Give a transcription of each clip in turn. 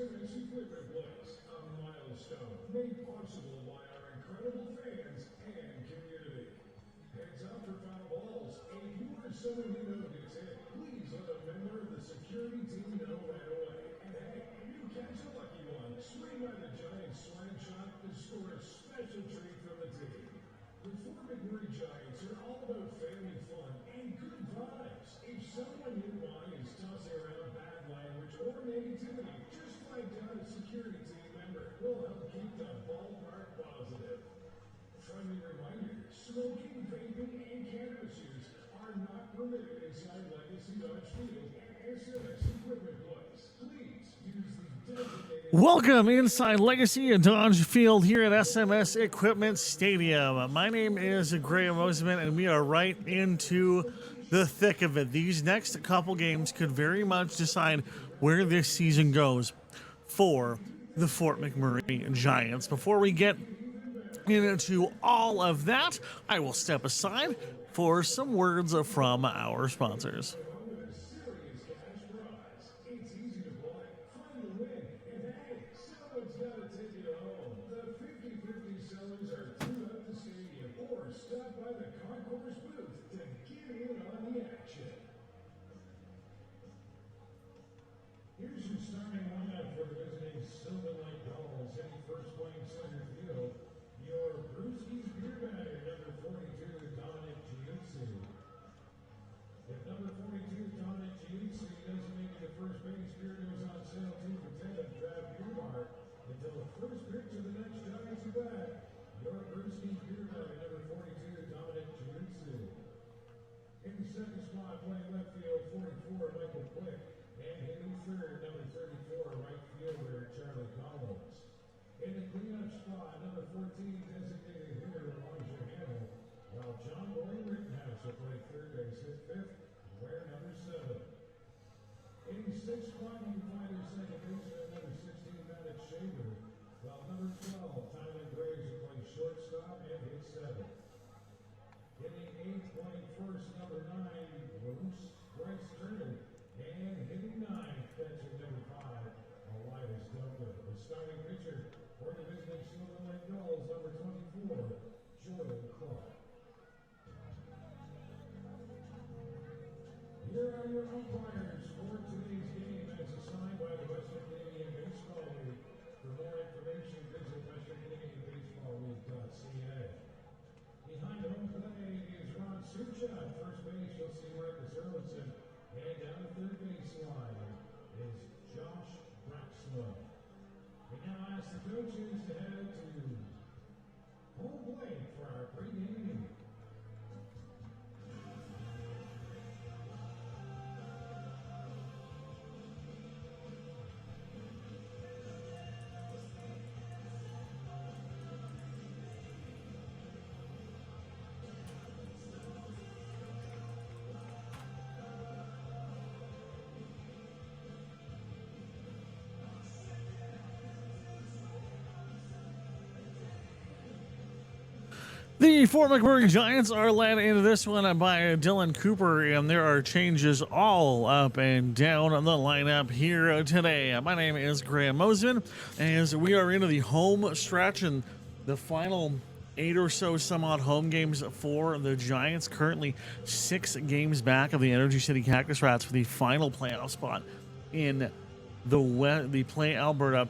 SMS equipment place, a milestone made possible by our incredible fans and community. Heads up for foul balls. If you are someone you know gets hit, please let a member of the security team know right away. And hey, if you catch a lucky one, swing by the Giants swag shop to score a special treat from the team. The Fort McMurray Giants are all about family fun and good vibes. If someone nearby is tossing around bad language or negativity, just flag down a security team member. We'll help keep the ballpark positive. Friendly reminder, smoking, vaping, and cannabis use are not permitted inside Legacy Dodge Field and SMS equipment place. Please use the designated... Welcome inside Legacy and Dodge Field here at SMS Equipment Stadium. My name is Graham Mosman, and we are right into the thick of it. These next couple games could very much decide where this season goes for the Fort McMurray Giants. Before we get into all of that, I will step aside for some words from our sponsors. Here's your starting lineup for the visiting Sylvan Gulls in first playing center field. Your Brewski's beer batter, number 42, Dominic Giuzzi. If number 42, Dominic Giuzzi, doesn't make it to first base, beer goes on sale 2 for $10 at Draft Beer Mart until the first pitch of the next Giants at bat. Your Brewski's beer batter, number 42, Dominic Giuzzi. In the second spot, playing left field, 44, Michael Quick. And hitting third, number 34, right fielder, Charlie Collins. In the cleanup spot, number 14, designated hitter, Elijah Hamill, while John Boy Rittenhouse will play third base, hit fifth, wear number 7. In the sixth spot, you can find your second baseman, number 16, Matt Shaver, while number 12, Tyler Graves will play shortstop and hit 7. In the eighth, playing first, number 9, Bryce Turner. And hitting 9, catching number 5, Elias Duncan. The starting pitcher for the visiting Sylvan Gulls, number 24, Jordan Clark. Here are your umpires for today's game as assigned by the Western Canadian Baseball League. For more information, visit westerncanadianbaseballleague.ca. Behind home plate is Ron Sucha. First base, you'll see Marcus Erlinson. And down the third baseline is Josh Braxton. We now ask the coaches to head to home plate for our pregame meeting. The Fort McMurray Giants are led into this one by Dylan Cooper, and there are changes all up and down on the lineup here today. My name is Graham Mosman, as we are into the home stretch and the final 8 or so some odd home games for the Giants. Currently 6 games back of the Energy City Cactus Rats for the final playoff spot in the Play Alberta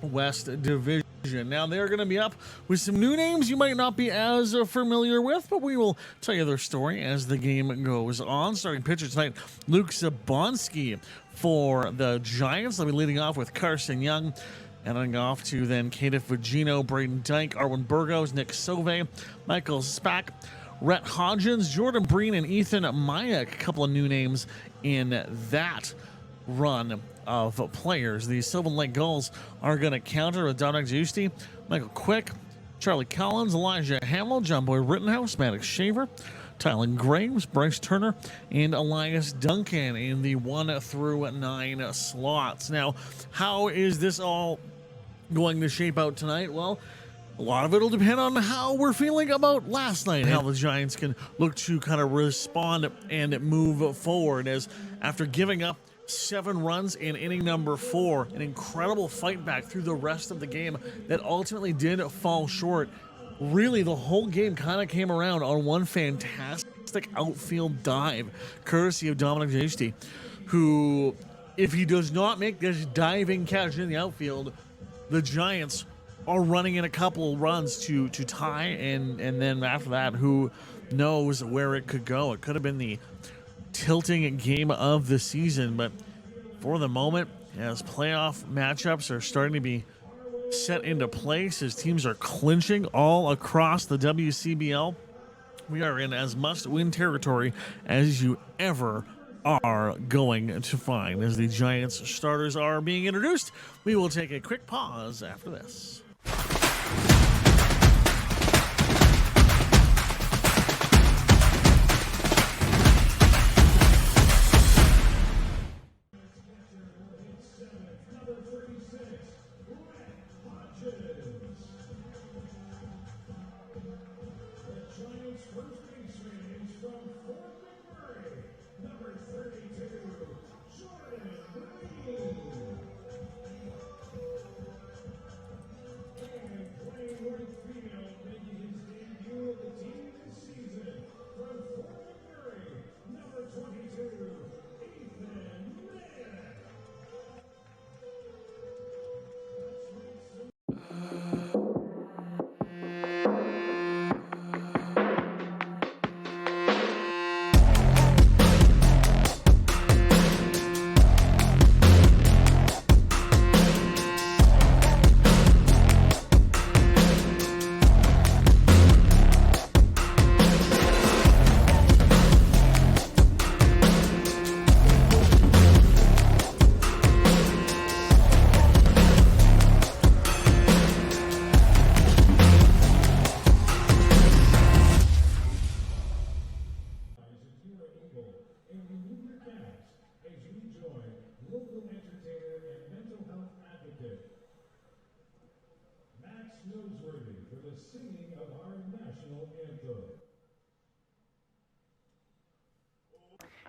West Division. Now, they're going to be up with some new names you might not be as familiar with, but we will tell you their story as the game goes on. Starting pitcher tonight, Luke Zabonski for the Giants. They'll be leading off with Carson Young, and then off to then Kadif Vigino, Braden Dyke, Arwen Burgos, Nick Sauve, Michael Spack, Rhett Hodgins, Jordan Breen, and Ethan Mayak. A couple of new names in that run of players. The Sylvan Lake Gulls are going to counter with Dominic Giusti, Michael Quick, Charlie Collins, Elijah Hamill, John Boy Rittenhouse, Maddox Shaver, Tyler Graves, Bryce Turner, and Elias Duncan in the 1 through 9 slots. Now, how is this all going to shape out tonight? Well, a lot of it will depend on how we're feeling about last night, how the Giants can look to kind of respond and move forward, as after giving up 7 runs in inning number 4. An incredible fight back through the rest of the game that ultimately did fall short. Really, the whole game kind of came around on one fantastic outfield dive, courtesy of Dominic Giusti, who, if he does not make this diving catch in the outfield, the Giants are running in a couple runs to tie, and then after that, who knows where it could go. It could have been the tilting game of the season, but for the moment, as playoff matchups are starting to be set into place, as teams are clinching all across the WCBL, we are in as must-win territory as you ever are going to find. As the Giants starters are being introduced, we will take a quick pause after this.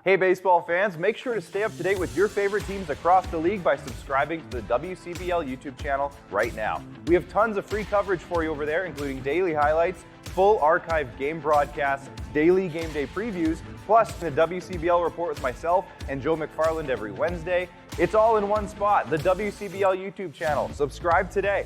Hey baseball fans, make sure to stay up to date with your favorite teams across the league by subscribing to the WCBL YouTube channel right now. We have tons of free coverage for you over there, including daily highlights, full archived game broadcasts, daily game day previews, plus the WCBL report with myself and Joe McFarland every Wednesday. It's all in one spot, the WCBL YouTube channel. Subscribe today.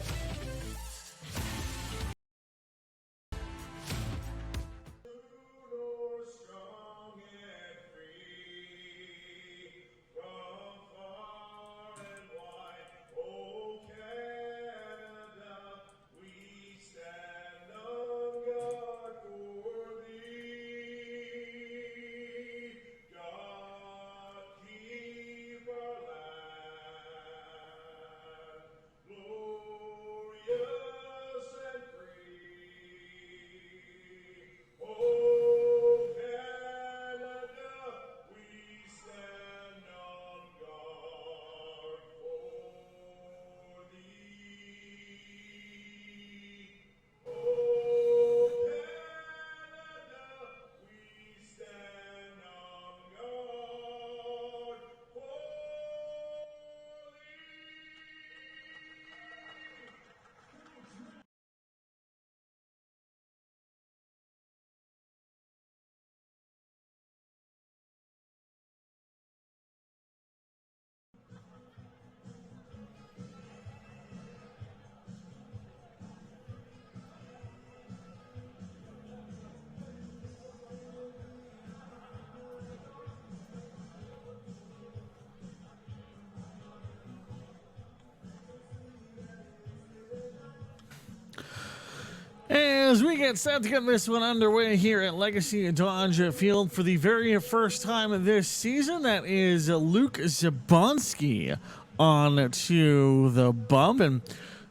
As we get set to get this one underway here at Legacy Dodge Field for the very first time this season, that is Luke Zabonski on to the bump. And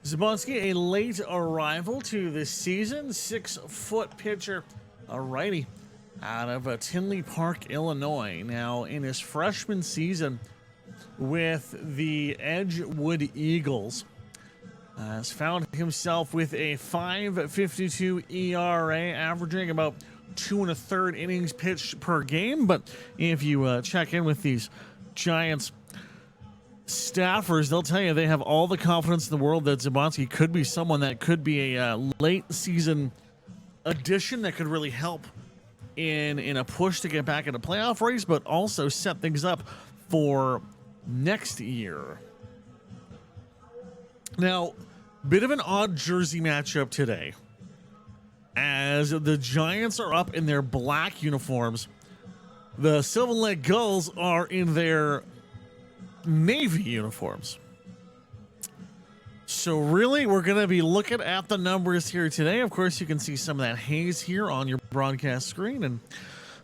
Zabonski, a late arrival to the season, 6-foot pitcher, a righty out of Tinley Park, Illinois. Now, in his freshman season with the Edgewood Eagles, has found himself with a .552 ERA, averaging about 2 1/3 innings pitched per game. But if you check in with these Giants staffers, they'll tell you they have all the confidence in the world that Zabanski could be someone that could be a late season addition that could really help in a push to get back in a playoff race, but also set things up for next year. Now, bit of an odd jersey matchup today, as the Giants are up in their black uniforms. The Sylvan Lake Gulls are in their navy uniforms. So really, we're going to be looking at the numbers here today. Of course, you can see some of that haze here on your broadcast screen, and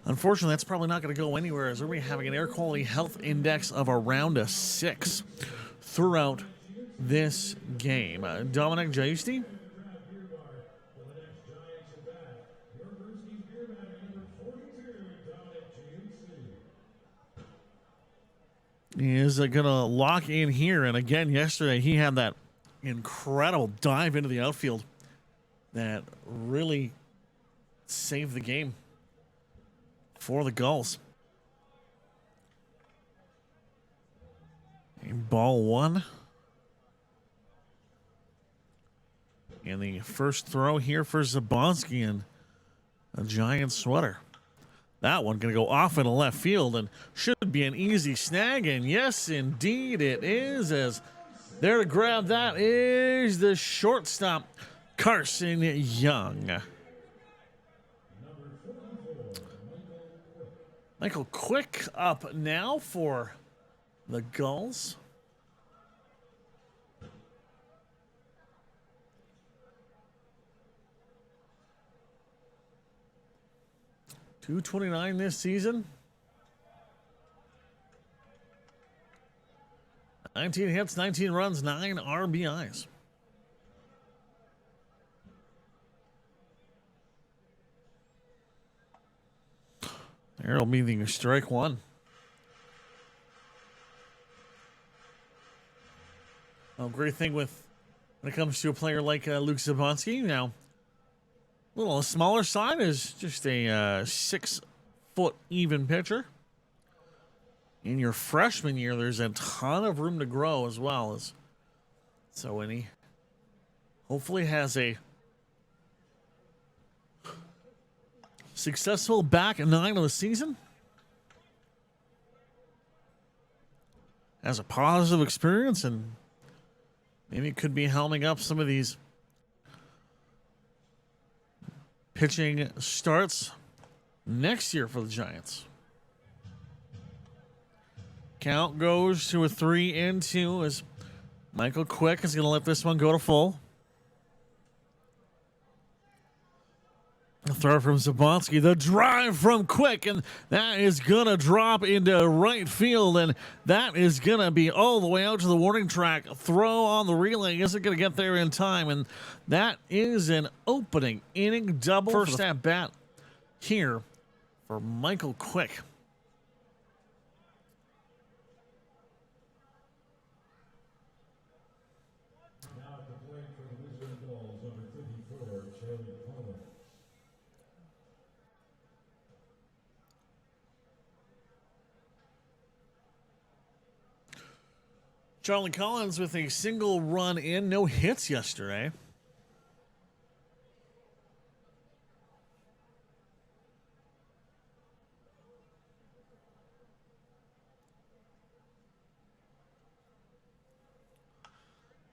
unfortunately, that's probably not going to go anywhere, as we're going to be having an air quality health index of around a 6 throughout this game. Dominic Giusti. Is going to lock in here. And again, yesterday he had that incredible dive into the outfield that really saved the game for the Gulls. And ball one. And the first throw here for Zabanski and a Giant sweater. That one going to go off in the left field and should be an easy snag. And yes, indeed it is, as there to grab that is the shortstop, Carson Young. Michael Quick up now for the Gulls. .229 this season. 19 hits, 19 runs, 9 RBIs. There'll be the strike one. A great thing when it comes to a player like Luke Zabanski. Now, a little smaller side is just a 6 foot even pitcher. In your freshman year, there's a ton of room to grow as well. So when he hopefully has a successful back 9 of the season, has a positive experience, and maybe could be helming up some of these pitching starts next year for the Giants. Count goes to a 3-2 as Michael Quick is going to let this one go to full. The throw from Zabanski, the drive from Quick, and that is going to drop into right field, and that is going to be all the way out to the warning track. Throw on the relay isn't going to get there in time, and that is an opening inning double. First at bat here for Michael Quick. Charlie Collins with a single run in, no hits yesterday.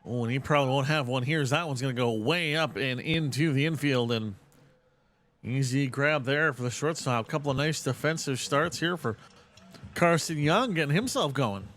Oh, and he probably won't have one here, as that one's going to go way up and into the infield, and easy grab there for the shortstop. A couple of nice defensive starts here for Carson Young, getting himself going.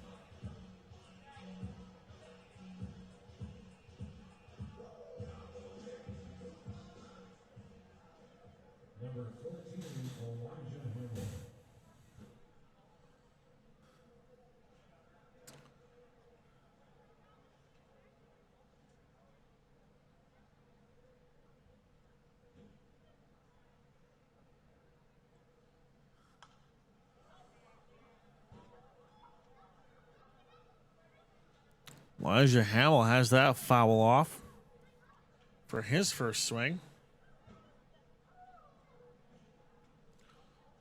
Elijah Hamill has that foul off for his first swing.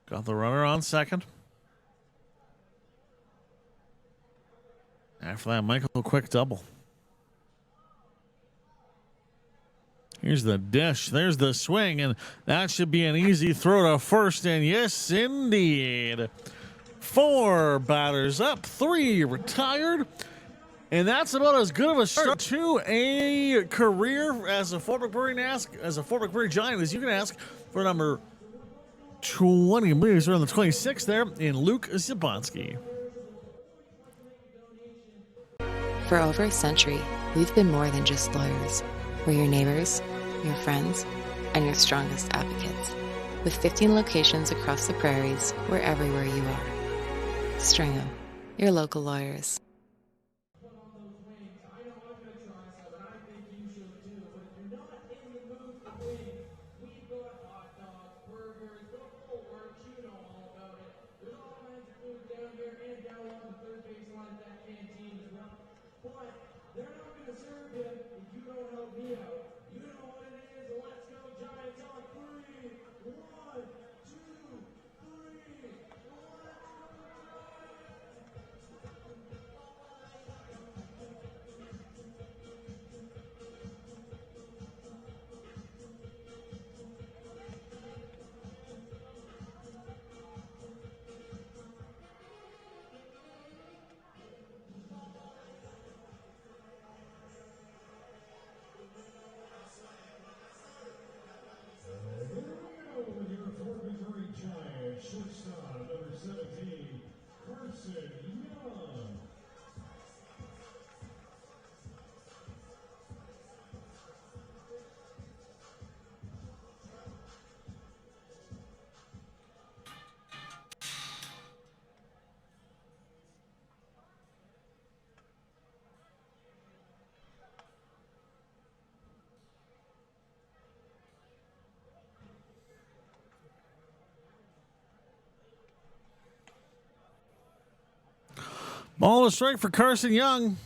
Got the runner on second. After that, Michael quick double. Here's the dish. There's the swing, and that should be an easy throw to first. And yes, indeed. 4 batters up, 3 retired. And that's about as good of a start to a career as a Fort McMurray Giant as you can ask for number 20. I believe he's around the 26th there in Luke Zabonski. For over a century, we've been more than just lawyers. We're your neighbors, your friends, and your strongest advocates. With 15 locations across the prairies, we're everywhere you are. Stringham, your local lawyers. Ball to strike for Carson Young.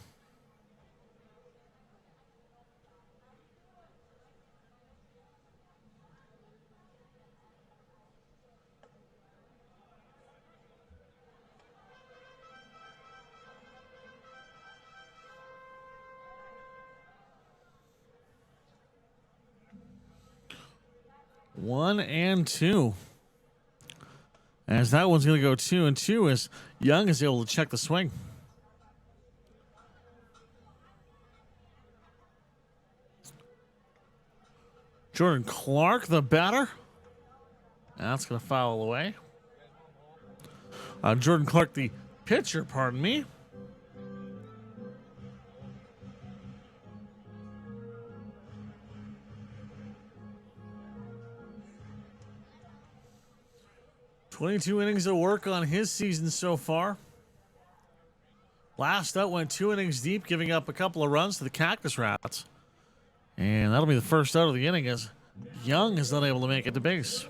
One and two. As that one's going to go 2-2 as Young is able to check the swing. Jordan Clark, the batter. That's going to foul away. Jordan Clark, the pitcher, pardon me. "22 innings of work on his season so far. Last out went 2 innings deep, giving up a couple of runs to the Cactus Rats. And that'll be the first out of the inning as Young is not able to make it to base.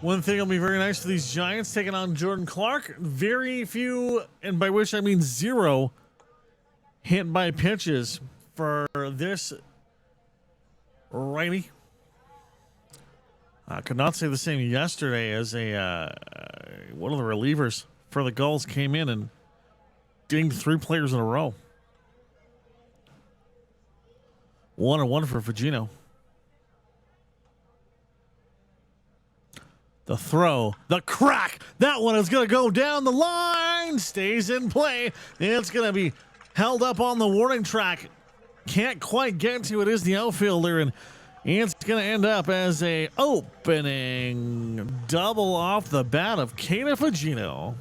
One thing will be very nice for these Giants taking on Jordan Clark. Very few, and by which I mean 0, hit by pitches for this righty. I could not say the same yesterday as one of the relievers for the Gulls came in and dinged 3 players in a row. 1-1 for Fugino. The throw, the crack. That one is going to go down the line. Stays in play. It's going to be held up on the warning track. Can't quite get to it. Is the outfielder, and it's going to end up as a opening double off the bat of Kata Fugino.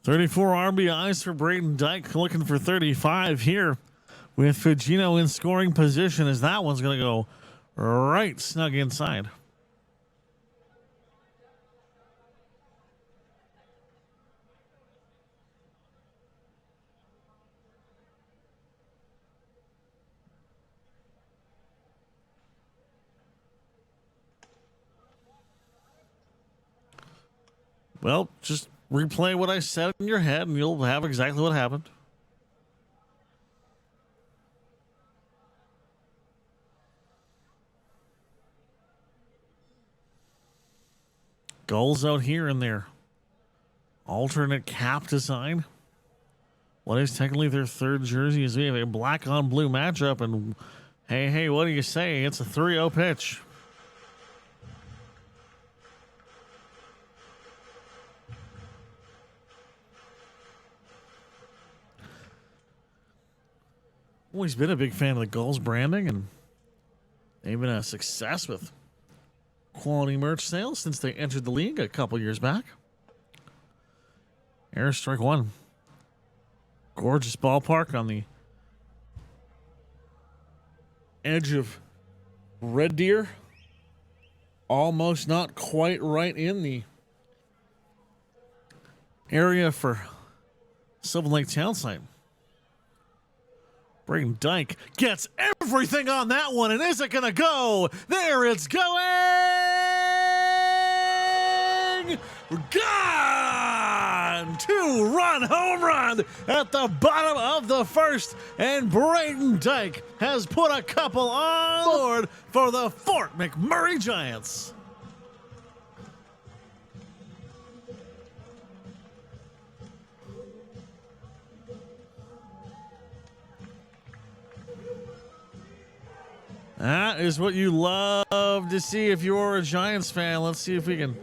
34 RBIs for Braden Dyke, looking for 35 here with Fugino in scoring position, as that one's going to go right snug inside. Well, just replay what I said in your head and you'll have exactly what happened. Gulls out here in their alternate cap design. What is technically their third jersey is we have a black on blue matchup, and hey, what do you say? It's a 3-0 pitch. Always been a big fan of the Gulls branding, and they've been a success with quality merch sales since they entered the league a couple years back. Air strike one. Gorgeous ballpark on the edge of Red Deer. Almost not quite right in the area for Sylvan Lake Townsite. Braden Dyke gets everything on that one, and is it going to go? There it's going! Gone! 2-run home run at the bottom of the first, and Braden Dyke has put a couple on board for the Fort McMurray Giants. That is what you love to see if you're a Giants fan. Let's see if we can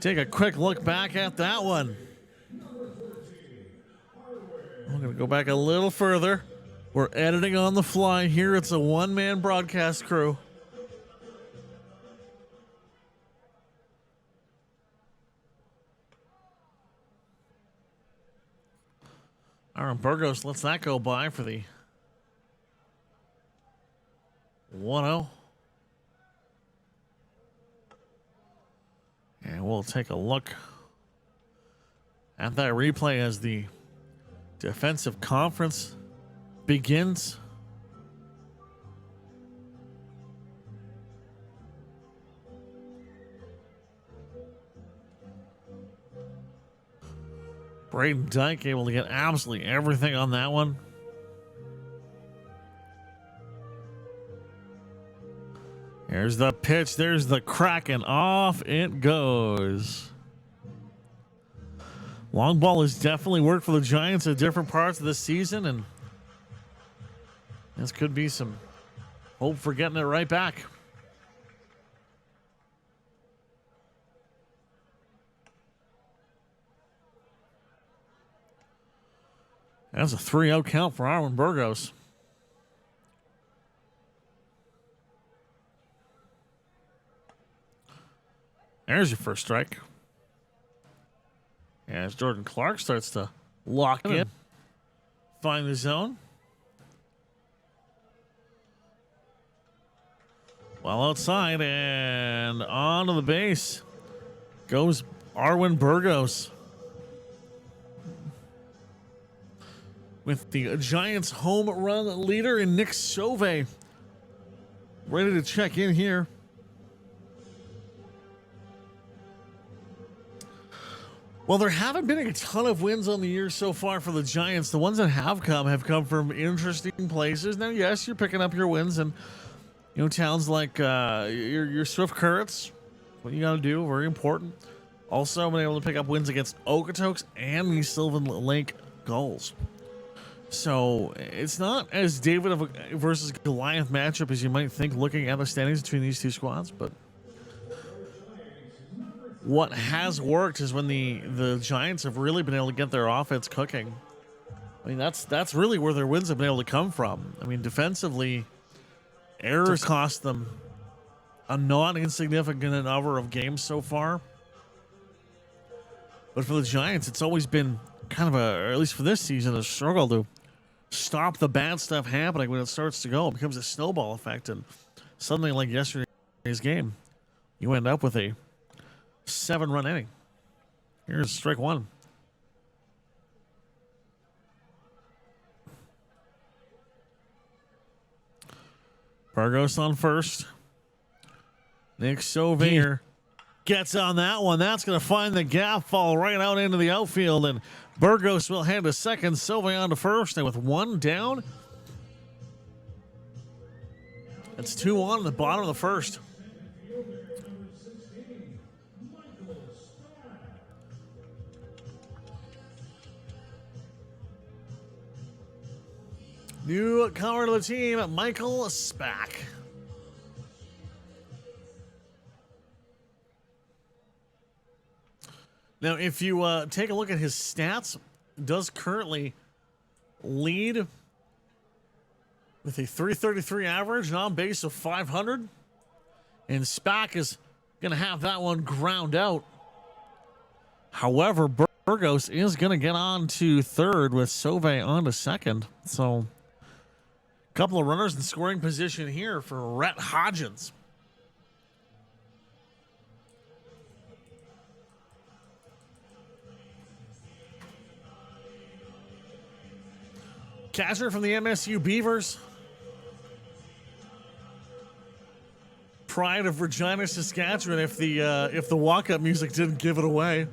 take a quick look back at that one. I'm going to go back a little further. We're editing on the fly here. It's a one-man broadcast crew. Aaron Burgos lets that go by for the 1-0. And we'll take a look at that replay as the defensive conference begins. Braden Dyke able to get absolutely everything on that one. There's the pitch. There's the crack, and off it goes. Long ball has definitely worked for the Giants at different parts of the season, and this could be some hope for getting it right back. That's a 3-0 count for Aaron Burgos. There's your first strike. As Jordan Clark starts to lock in, find the zone. Well outside and onto the base goes Arwin Burgos. With the Giants home run leader in Nick Sauve ready to check in here. Well, there haven't been a ton of wins on the year so far for the Giants. The ones that have come from interesting places. Now, yes, you're picking up your wins and towns like your Swift Currents. What you got to do, very important. Also, been able to pick up wins against Okotoks and the Sylvan Lake Gulls. So it's not as David versus Goliath matchup as you might think looking at the standings between these two squads, but what has worked is when the Giants have really been able to get their offense cooking. I mean, that's really where their wins have been able to come from. I mean, defensively, errors cost them a not insignificant number of games so far. But for the Giants, it's always been kind of a, or at least for this season, a struggle to stop the bad stuff happening when it starts to go. It becomes a snowball effect. And something like yesterday's game, you end up with a 7-run inning. Here's strike one. Burgos on first. Nick Sylvan gets on that one. That's going to find the gap, fall right out into the outfield, and Burgos will head to second. Sylvan on to first, and with one down, it's 2-1 in the bottom of the first. Newcomer to the team, Michael Spack. Now, if you take a look at his stats, does currently lead with a .333 average, an on-base of .500. And Spack is going to have that one ground out. However, Burgos is going to get on to third with Sauve on to second. So, a couple of runners in scoring position here for Rhett Hodgins. Catcher from the MSU Beavers. Pride of Regina, Saskatchewan, if the walk-up music didn't give it away.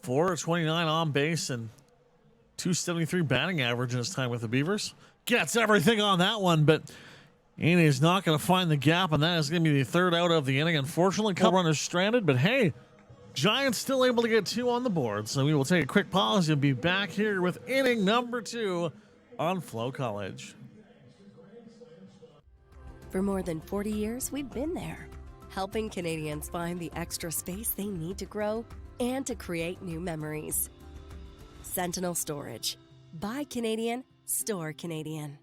.429 on base and .273 batting average in his time with the Beavers. Gets everything on that one, but and is not going to find the gap, and that is going to be the third out of the inning. Unfortunately, couple runners stranded, but hey, Giants still able to get two on the board. So we will take a quick pause. You'll be back here with inning number 2 on FloCollege. For more than 40 years, we've been there, helping Canadians find the extra space they need to grow and to create new memories. Sentinel Storage. Buy Canadian, store Canadian.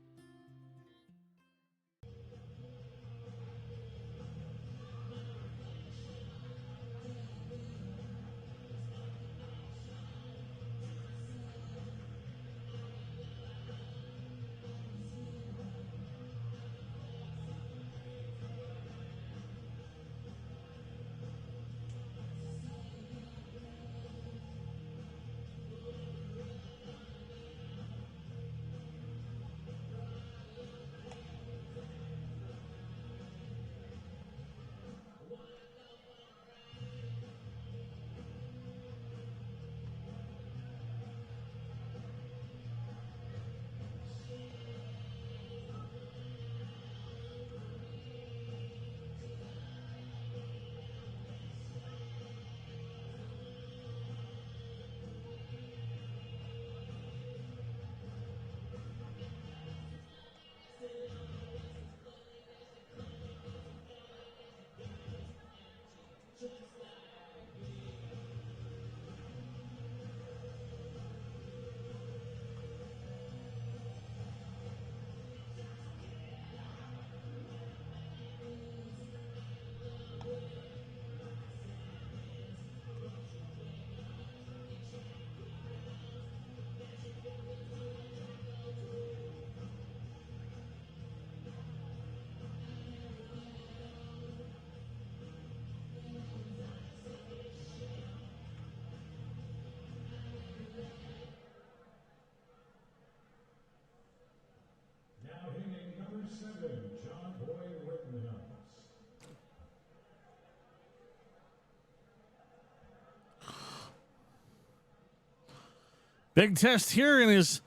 Big test here in his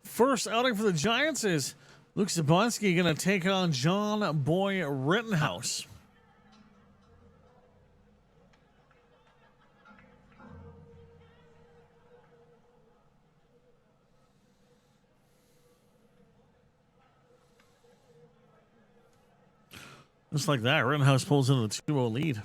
first outing for the Giants is Luke Zabonski going to take on John Boy Rittenhouse. Just like that, Rittenhouse pulls into the 2-0 lead.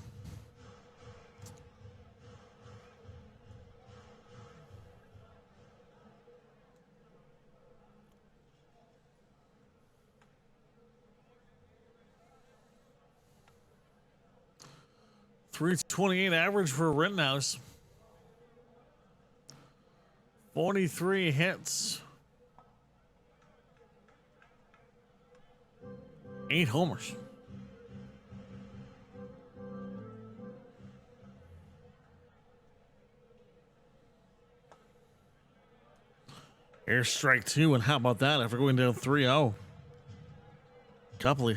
.328 average for Rittenhouse. 43 hits. 8 homers. Here's strike 2, and how about that after going down 3-0? Copley.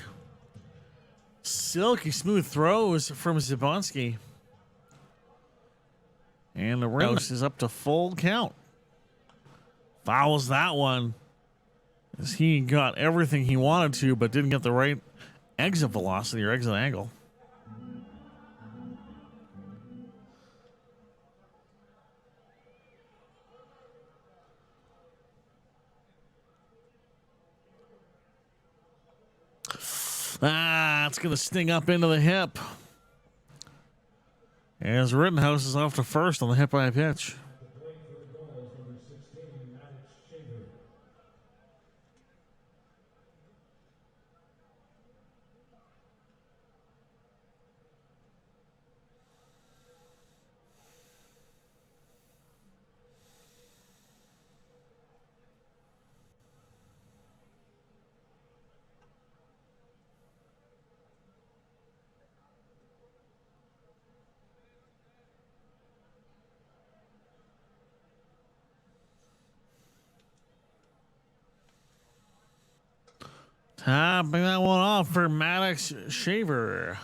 Silky smooth throws from Zabonski. And the race is up to full count. Fouls that one as he got everything he wanted to, but didn't get the right exit velocity or exit angle. It's going to sting up into the hip. As Rittenhouse is off to first on the hit by a pitch. The plate for the Gulls, number 16, Alex Shaver. Topping that one off for Maddox Shaver.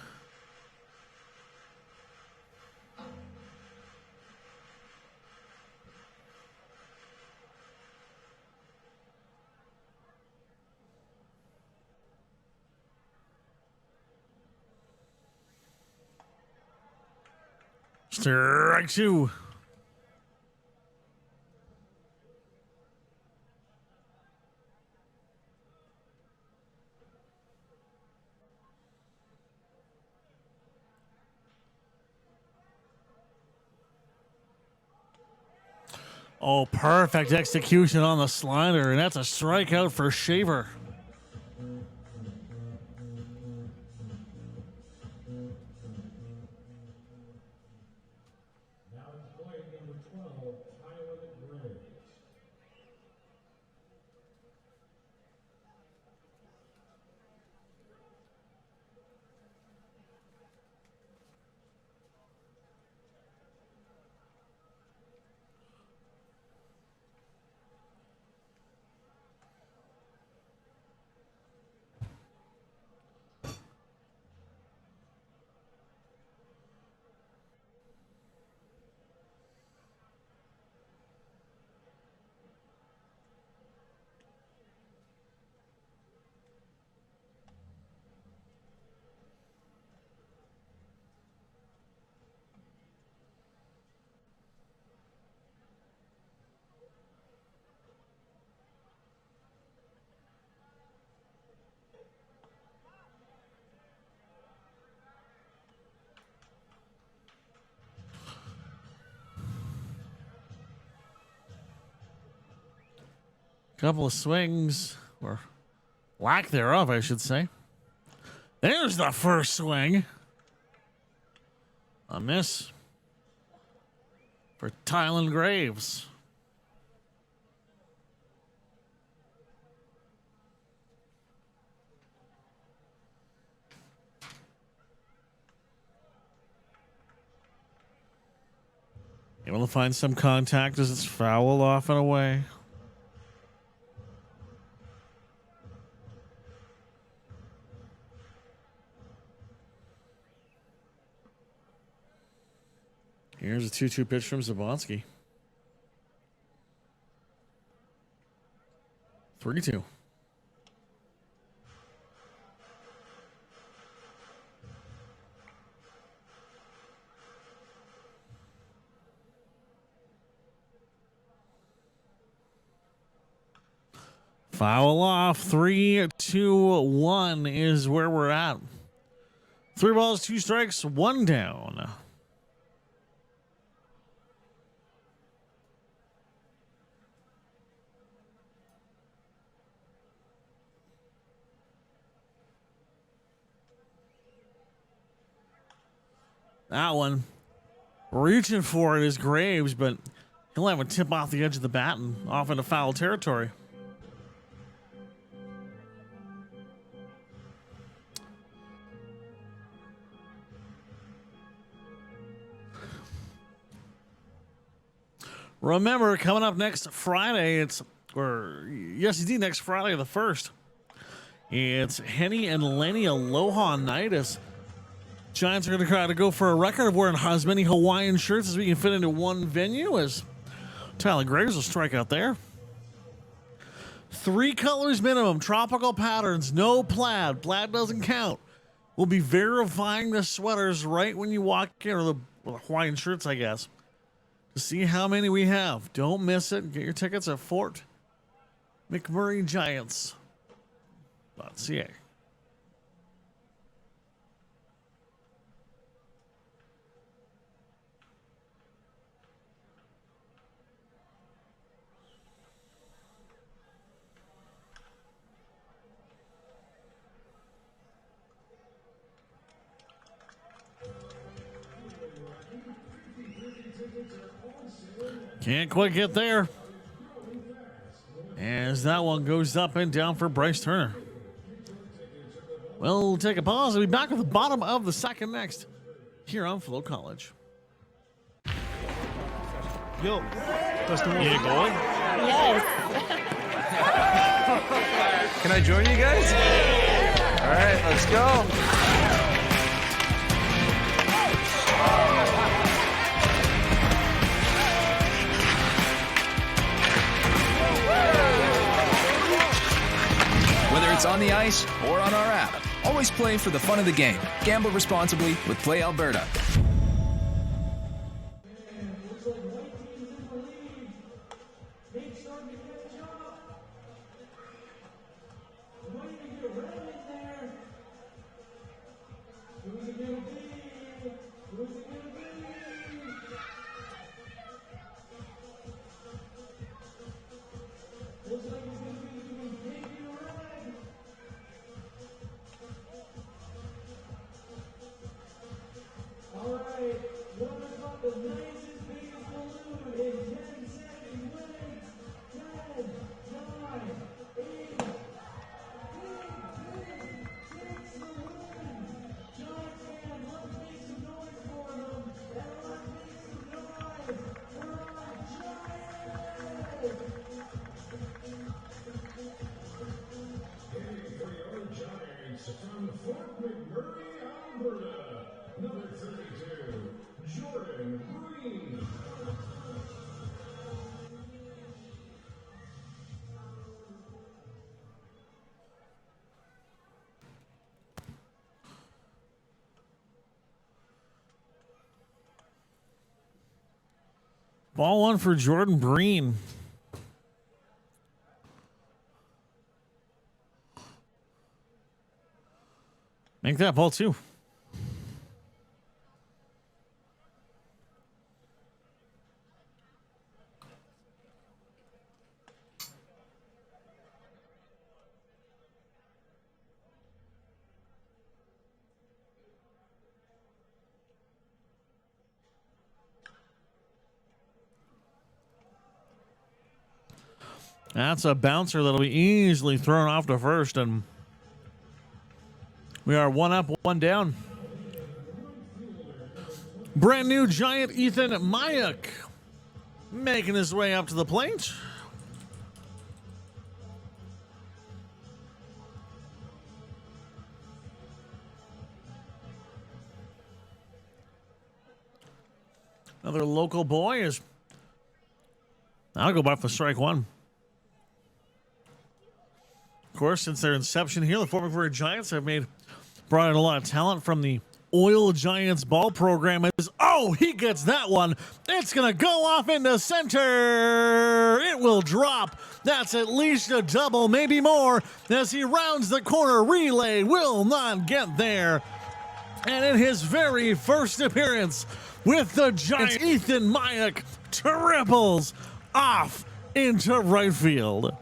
Strike 2. Oh, perfect execution on the slider, and that's a strikeout for Shaver. Now to play number 12, Tyler Gray. Couple of swings, or lack thereof, I should say. There's the first swing. A miss for Tylen Graves. Able to find some contact as it's fouled off and away. Here's a 2-2 pitch from Zabonski. 3-2. Foul off. 3-2-1 is where we're at. 3 balls, 2 strikes, 1 down. That one. Reaching for it is Graves, but he'll have a tip off the edge of the bat and off into foul territory. Remember, coming up next Friday, next Friday the 1st, it's Henny and Lenny Aloha Nightus. Giants are going to try to go for a record of wearing as many Hawaiian shirts as we can fit into one venue, as Tyler Graves will strike out there. 3 colors minimum, tropical patterns, no plaid. Plaid doesn't count. We'll be verifying the sweaters right when you walk in, or the Hawaiian shirts, I guess, to see how many we have. Don't miss it. Get your tickets at Fort McMurray Giants.ca. Can't quite get there, as that one goes up and down for Bryce Turner. We'll take a pause and be back at the bottom of the second next here on FloCollege. Yo, that's the one. You going? Yes. Can I join you guys? All right, let's go. Whether it's on the ice or on our app, always play for the fun of the game. Gamble responsibly with Play Alberta. From Fort McMurray, Alberta, number 32, Jordan Green. Ball one for Jordan Breen. Make that ball two. That's a bouncer that'll be easily thrown off to first, and we are one up, one down. Brand new Giant Ethan Mayak making his way up to the plate. Another local boy is. I'll go back for strike one. Of course, since their inception here, the Fort McMurray Giants have brought in a lot of talent from the Oil Giants ball program. He gets that one. It's going to go off into center. It will drop. That's at least a double, maybe more, as he rounds the corner. Relay will not get there. And in his very first appearance with the Giants, Ethan Mayak triples off into right field.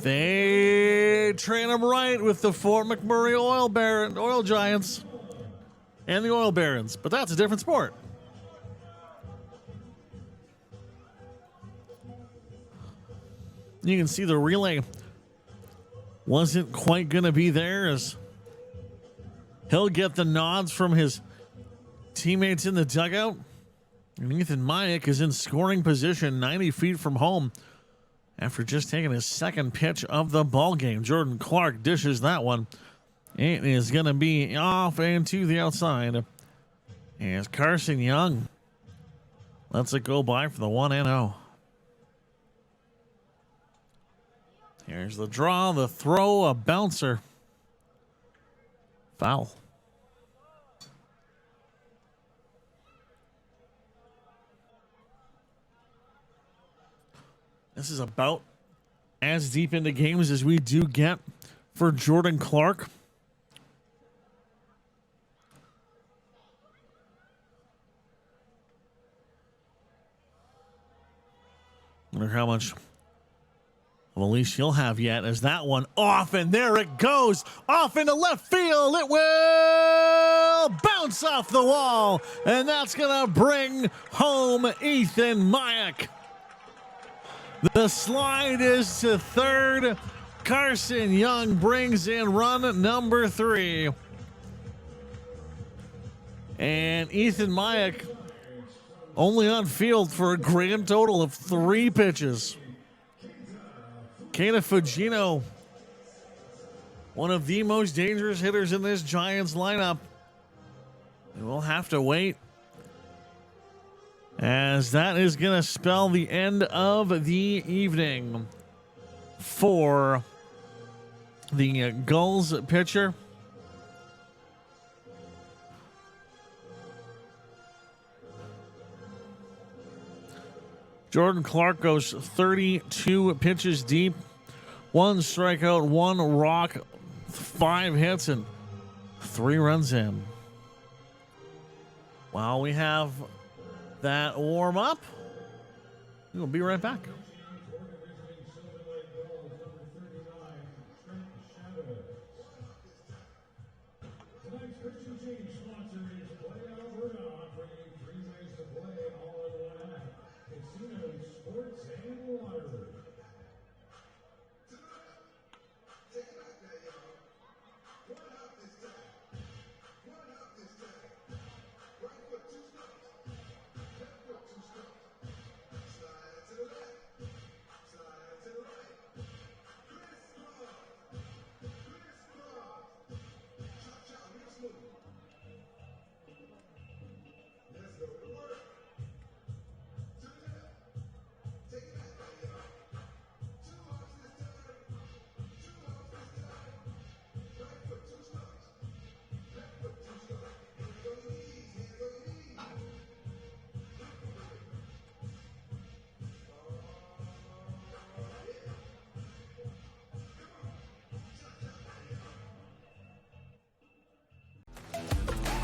They they train him right with the Fort McMurray Oil Giants and the Oil Barons, but that's a different sport. You can see the relay wasn't quite going to be there, as he'll get the nods from his teammates in the dugout. And Ethan Mayak is in scoring position 90 feet from home after just taking his second pitch of the ball game. Jordan Clark dishes that one. It is going to be off and to the outside as Carson Young lets it go by for the 1-0. Here's the draw, the throw, a bouncer. Foul. This is about as deep into games as we do get for Jordan Clark. Wonder how much of a leash he'll have yet, as that one off, and there it goes. Off into left field. It will bounce off the wall, and that's going to bring home Ethan Mayak. The slide is to third. Carson Young brings in run number 3. And Ethan Mayak only on field for a grand total of 3 pitches. Kana Fugino, one of the most dangerous hitters in this Giants lineup. And we'll have to wait, as that is going to spell the end of the evening for the Gulls pitcher. Jordan Clark goes 32 pitches deep, 1 strikeout, 1 walk, 5 hits, and 3 runs in. While we have that warm up, we'll be right back. Tonight's Christian team sponsor is Play Alberta, offering you 3 ways to play all in one app: casino, sports, and lottery.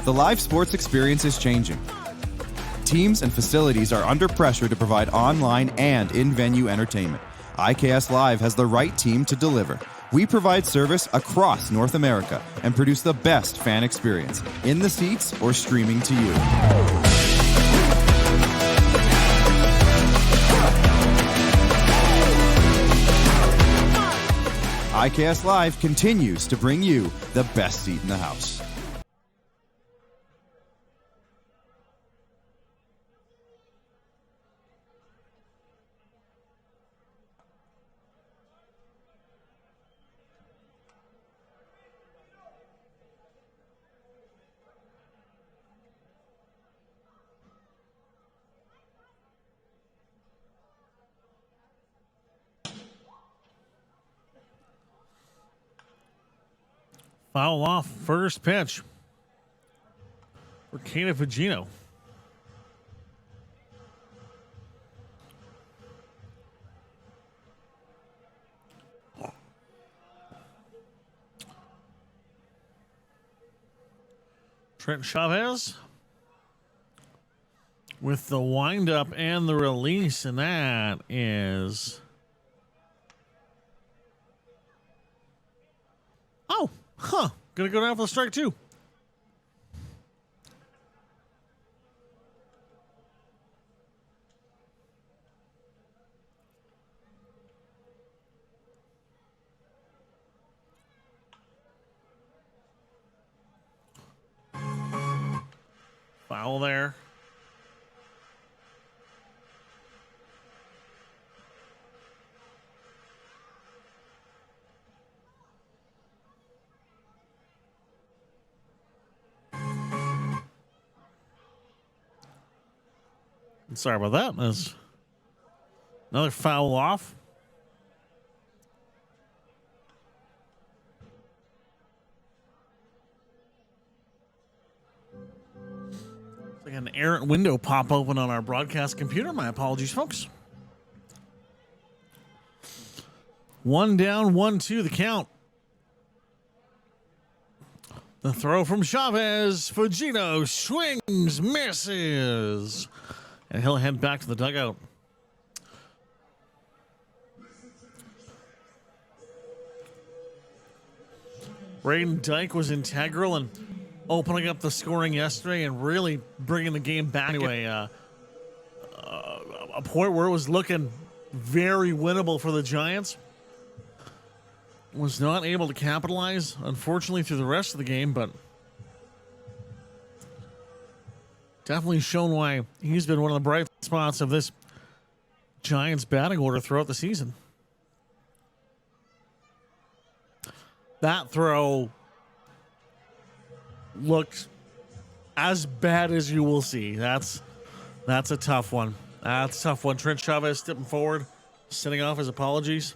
The live sports experience is changing. Teams and facilities are under pressure to provide online and in-venue entertainment. IKS Live has the right team to deliver. We provide service across North America and produce the best fan experience, in the seats or streaming to you. IKS Live continues to bring you the best seat in the house. Foul off first pitch for Kana Fugino. Trent Chavez with the windup and the release, and that is Huh. Gonna go down for the strike, too. Foul there. Sorry about that. There's another foul off. It's like an errant window pop open on our broadcast computer. My apologies, folks. 1 down, 1-2 the count. The throw from Chavez. Fugino swings, misses. And he'll head back to the dugout. Braden Dyke was integral in opening up the scoring yesterday and really bringing the game back to a point where it was looking very winnable for the Giants. Was not able to capitalize, unfortunately, through the rest of the game, but definitely shown why he's been one of the bright spots of this Giants batting order throughout the season. That throw looked as bad as you will see. That's a tough one. That's a tough one. Trent Chavez stepping forward, sending off his apologies.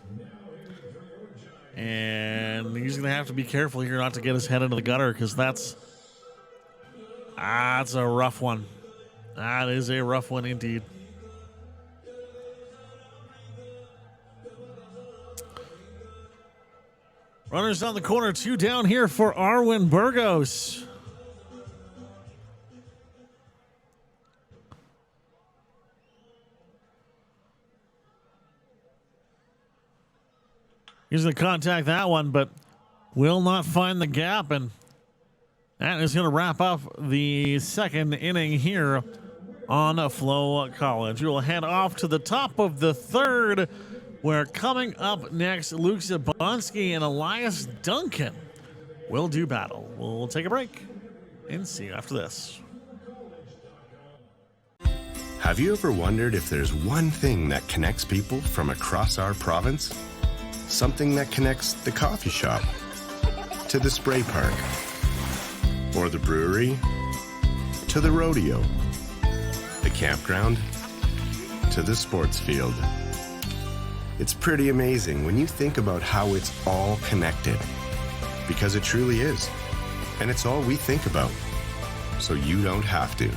And he's going to have to be careful here not to get his head into the gutter, because that's a rough one. That is a rough one indeed. Runners down the corner, 2 down here for Arwin Burgos. He's going to contact that one, but will not find the gap. And that is going to wrap up the second inning here on FloCollege. We will head off to the top of the third, where coming up next, Luke Zabonski and Elias Duncan will do battle. We'll take a break and see you after this. Have you ever wondered if there's one thing that connects people from across our province? Something that connects the coffee shop to the spray park, or the brewery to the rodeo, the campground to the sports field. It's pretty amazing when you think about how it's all connected, because it truly is. And it's all we think about, so you don't have to.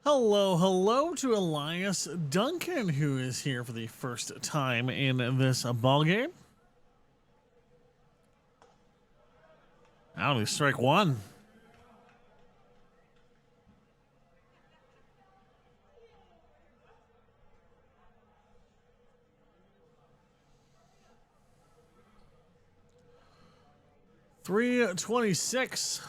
Hello to Elias Duncan, who is here for the first time in this ball game. Out of strike one. 326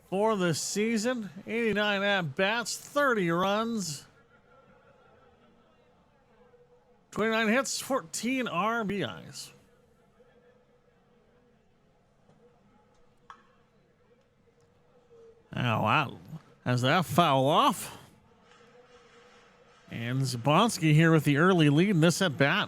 for the season. 89 at-bats, 30 runs. 29 hits, 14 RBIs. Oh, wow. Has that foul off? And Zabonsky here with the early lead in this at bat.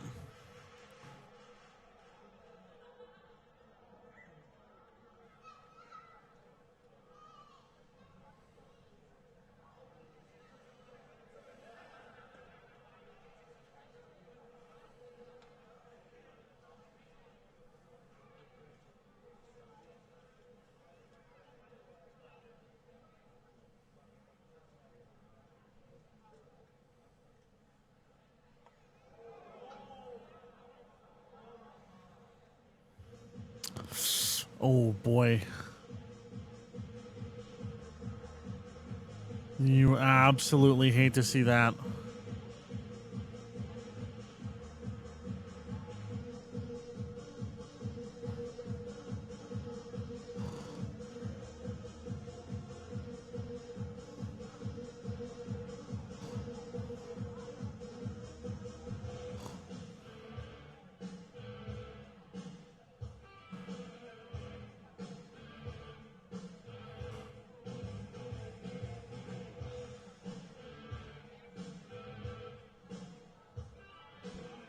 Oh boy. You absolutely hate to see that.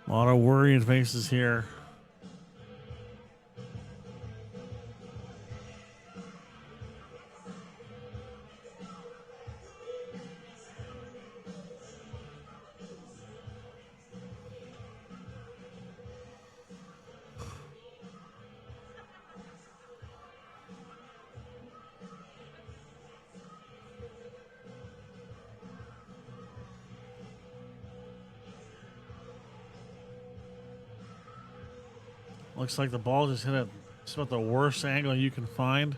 A lot of worried faces here. Looks like the ball just hit it just about the worst angle you can find.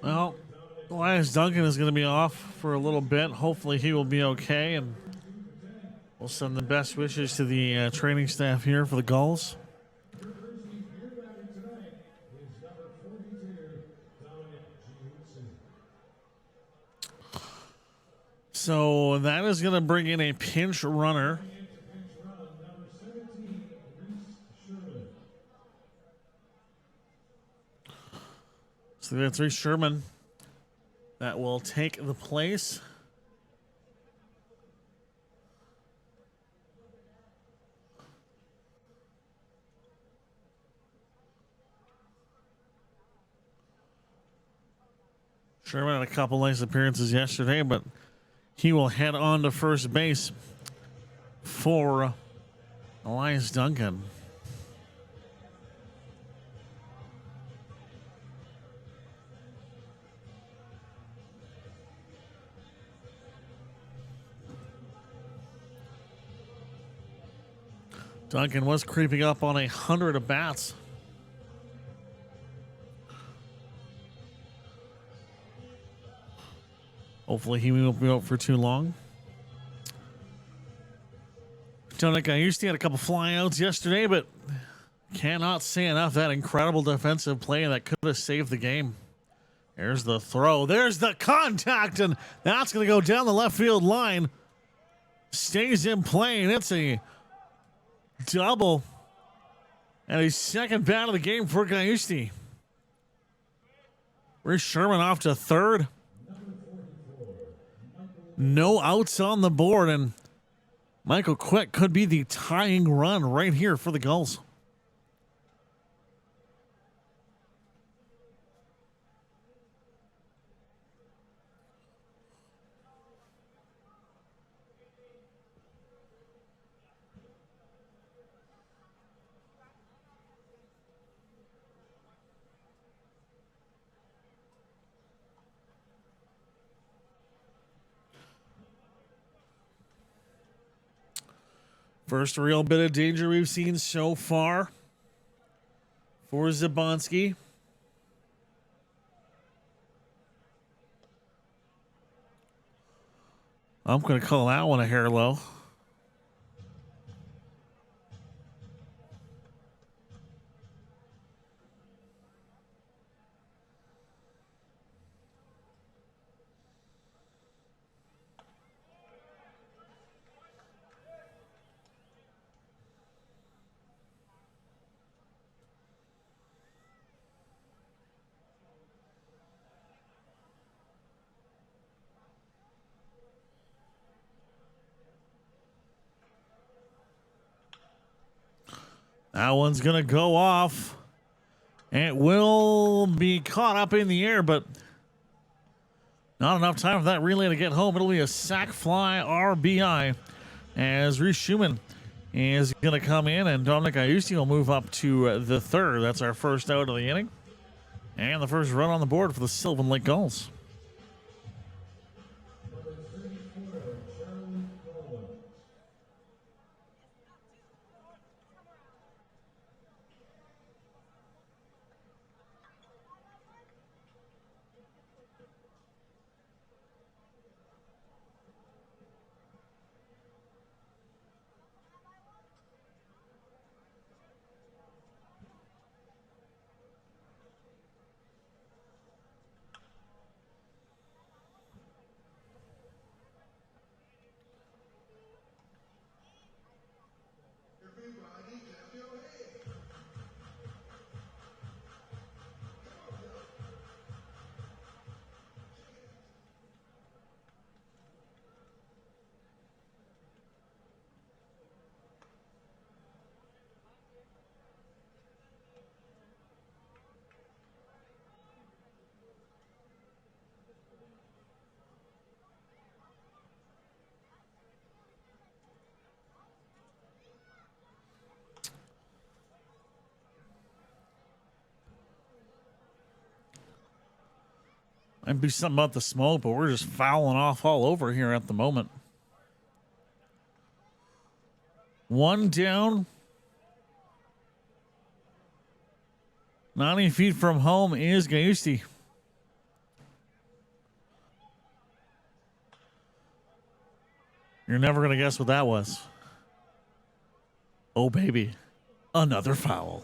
Well, Elias Duncan is going to be off for a little bit. Hopefully he will be okay, and we'll send the best wishes to the training staff here for the Gulls. So that is going to bring in a pinch runner. So that's Reese Sherman that will take the place. Sherman had a couple nice appearances yesterday, but he will head on to first base for Elias Duncan. Duncan was creeping up on 100 at-bats. Hopefully he won't be out for too long. Dominic Gulls had a couple flyouts yesterday, but cannot say enough that incredible defensive play that could have saved the game. There's the throw. There's the contact, and that's going to go down the left field line. Stays in play, and it's a double and a second bat of the game for Gulls. Reese Sherman off to third. No outs on the board, and Michael Quick could be the tying run right here for the Gulls. First real bit of danger we've seen so far for Zabonski. I'm going to call that one a hair low. That one's going to go off. And it will be caught up in the air, but not enough time for that relay to get home. It'll be a sac fly RBI as Reese Schumann is going to come in, and Dominic Iusi will move up to the third. That's our first out of the inning. And the first run on the board for the Sylvan Lake Gulls. Might be something about the smoke, but we're just fouling off all over here at the moment. One down. 90 feet from home is Gaiusti. You're never going to guess what that was. Oh, baby. Another foul.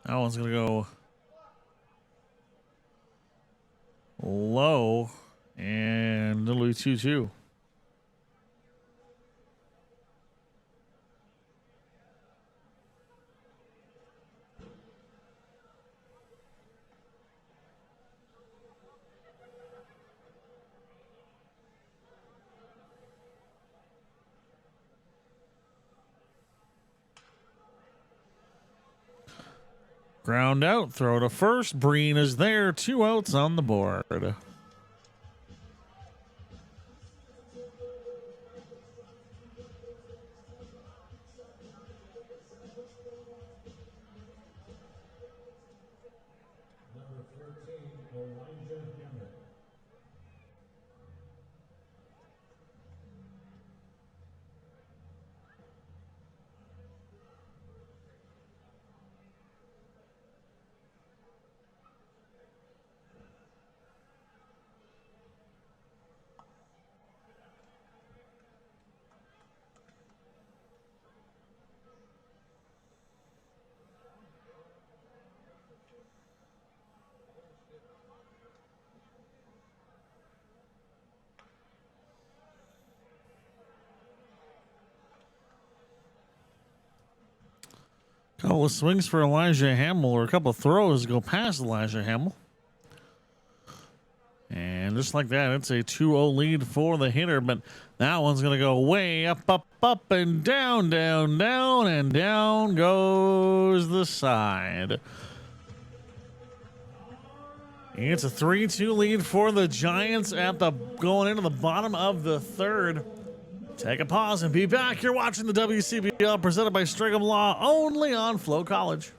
That one's going to go low, and it'll be 2-2. Ground out, throw to first. Breen is there. 2 outs on the board. Couple of swings for Elijah Hamill, or a couple of throws go past Elijah Hamill. And just like that, it's a 2-0 lead for the hitter, but that one's going to go way up, up, up, and down, down, down, and down goes the side. It's a 3-2 lead for the Giants at the going into the bottom of the third. Take a pause and be back. You're watching the WCBL presented by Strigham Law only on FloCollege.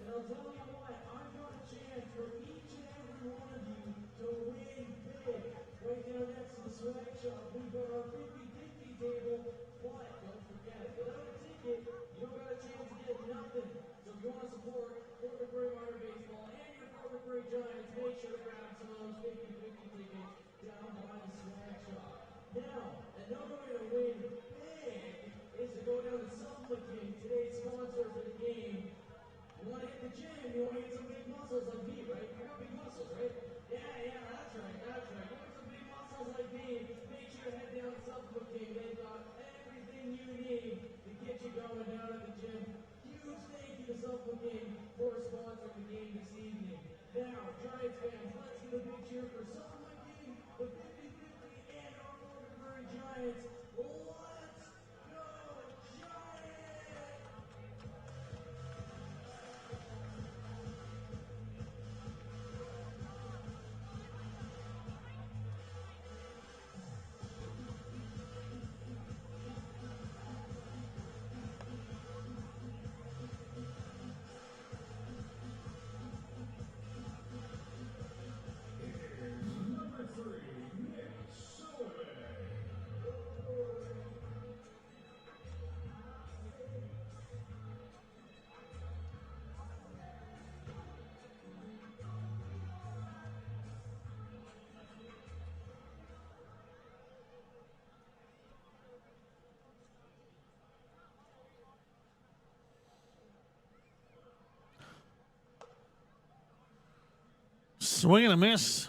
Swing and a miss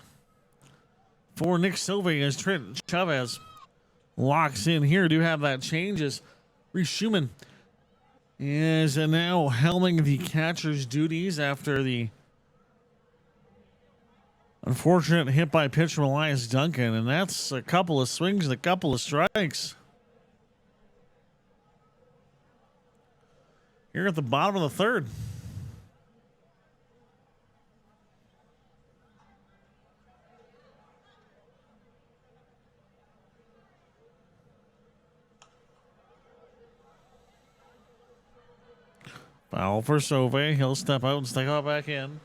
for Nick Sylvan as Trent Chavez locks in here. Do have that change as Reese Schumann is now helming the catcher's duties after the unfortunate hit by pitch from Elias Duncan. And that's a couple of swings and a couple of strikes. Here at the bottom of the third. Foul for Sylvan. He'll step out and step out back in.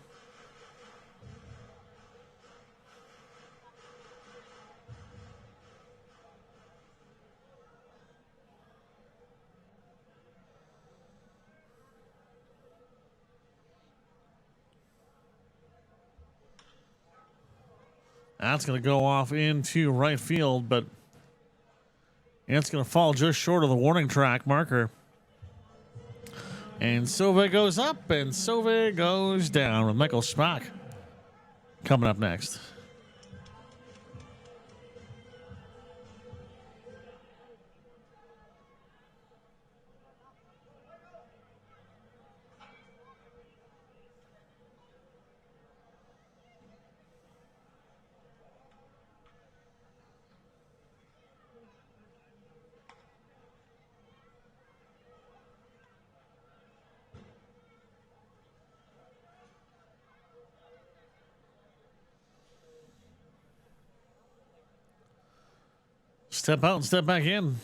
That's going to go off into right field, but it's going to fall just short of the warning track marker. And Sylvan goes up, and Sylvan goes down with Michael Schmack coming up next. Step out and step back in.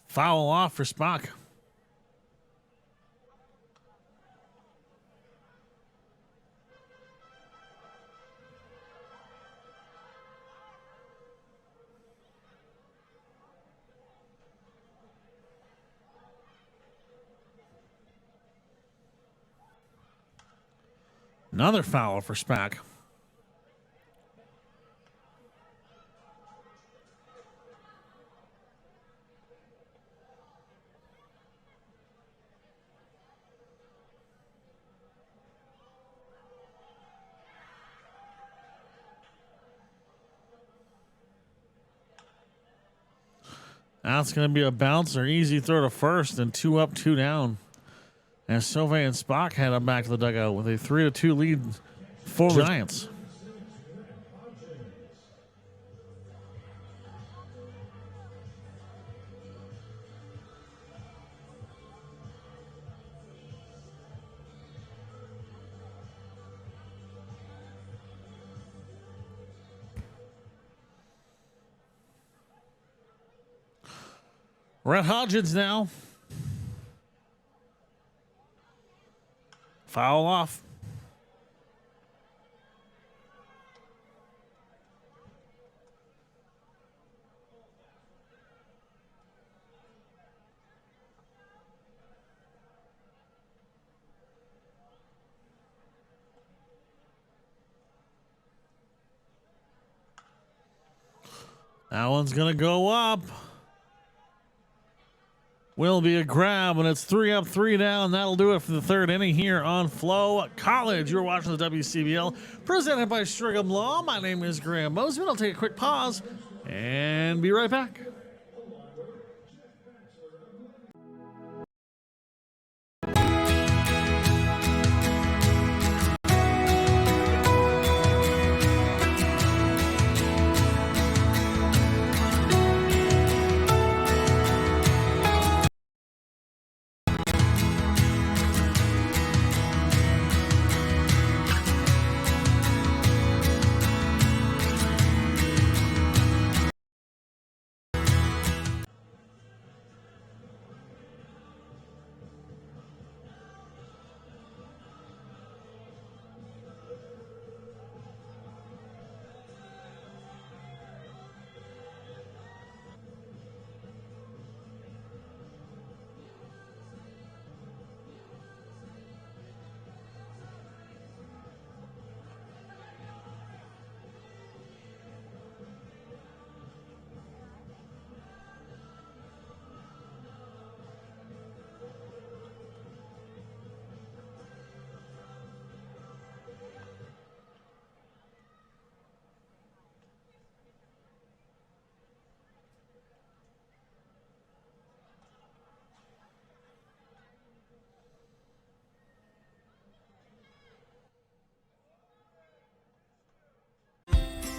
Foul off for Spock. Another foul for Spock. That's going to be a bouncer. Easy throw to first and 2 up, 2 down. As Sylvan and Spock head up back to the dugout with a 3-2 lead for the Giants. Red Hodgins now. Foul off. That one's going to go up. Will be a grab, and it's 3 up, 3 down. That'll do it for the third inning here on FloCollege. You're watching the WCBL, presented by Strigham Law. My name is Graham Mosman. I'll take a quick pause and be right back.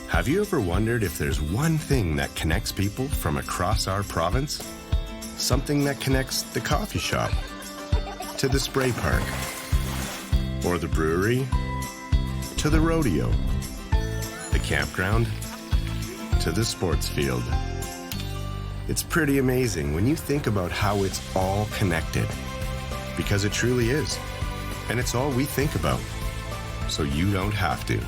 Have you ever wondered if there's one thing that connects people from across our province? Something that connects the coffee shop to the spray park, or the brewery to the rodeo, the campground to the sports field. It's pretty amazing when you think about how it's all connected, because it truly is. And it's all we think about, so you don't have to.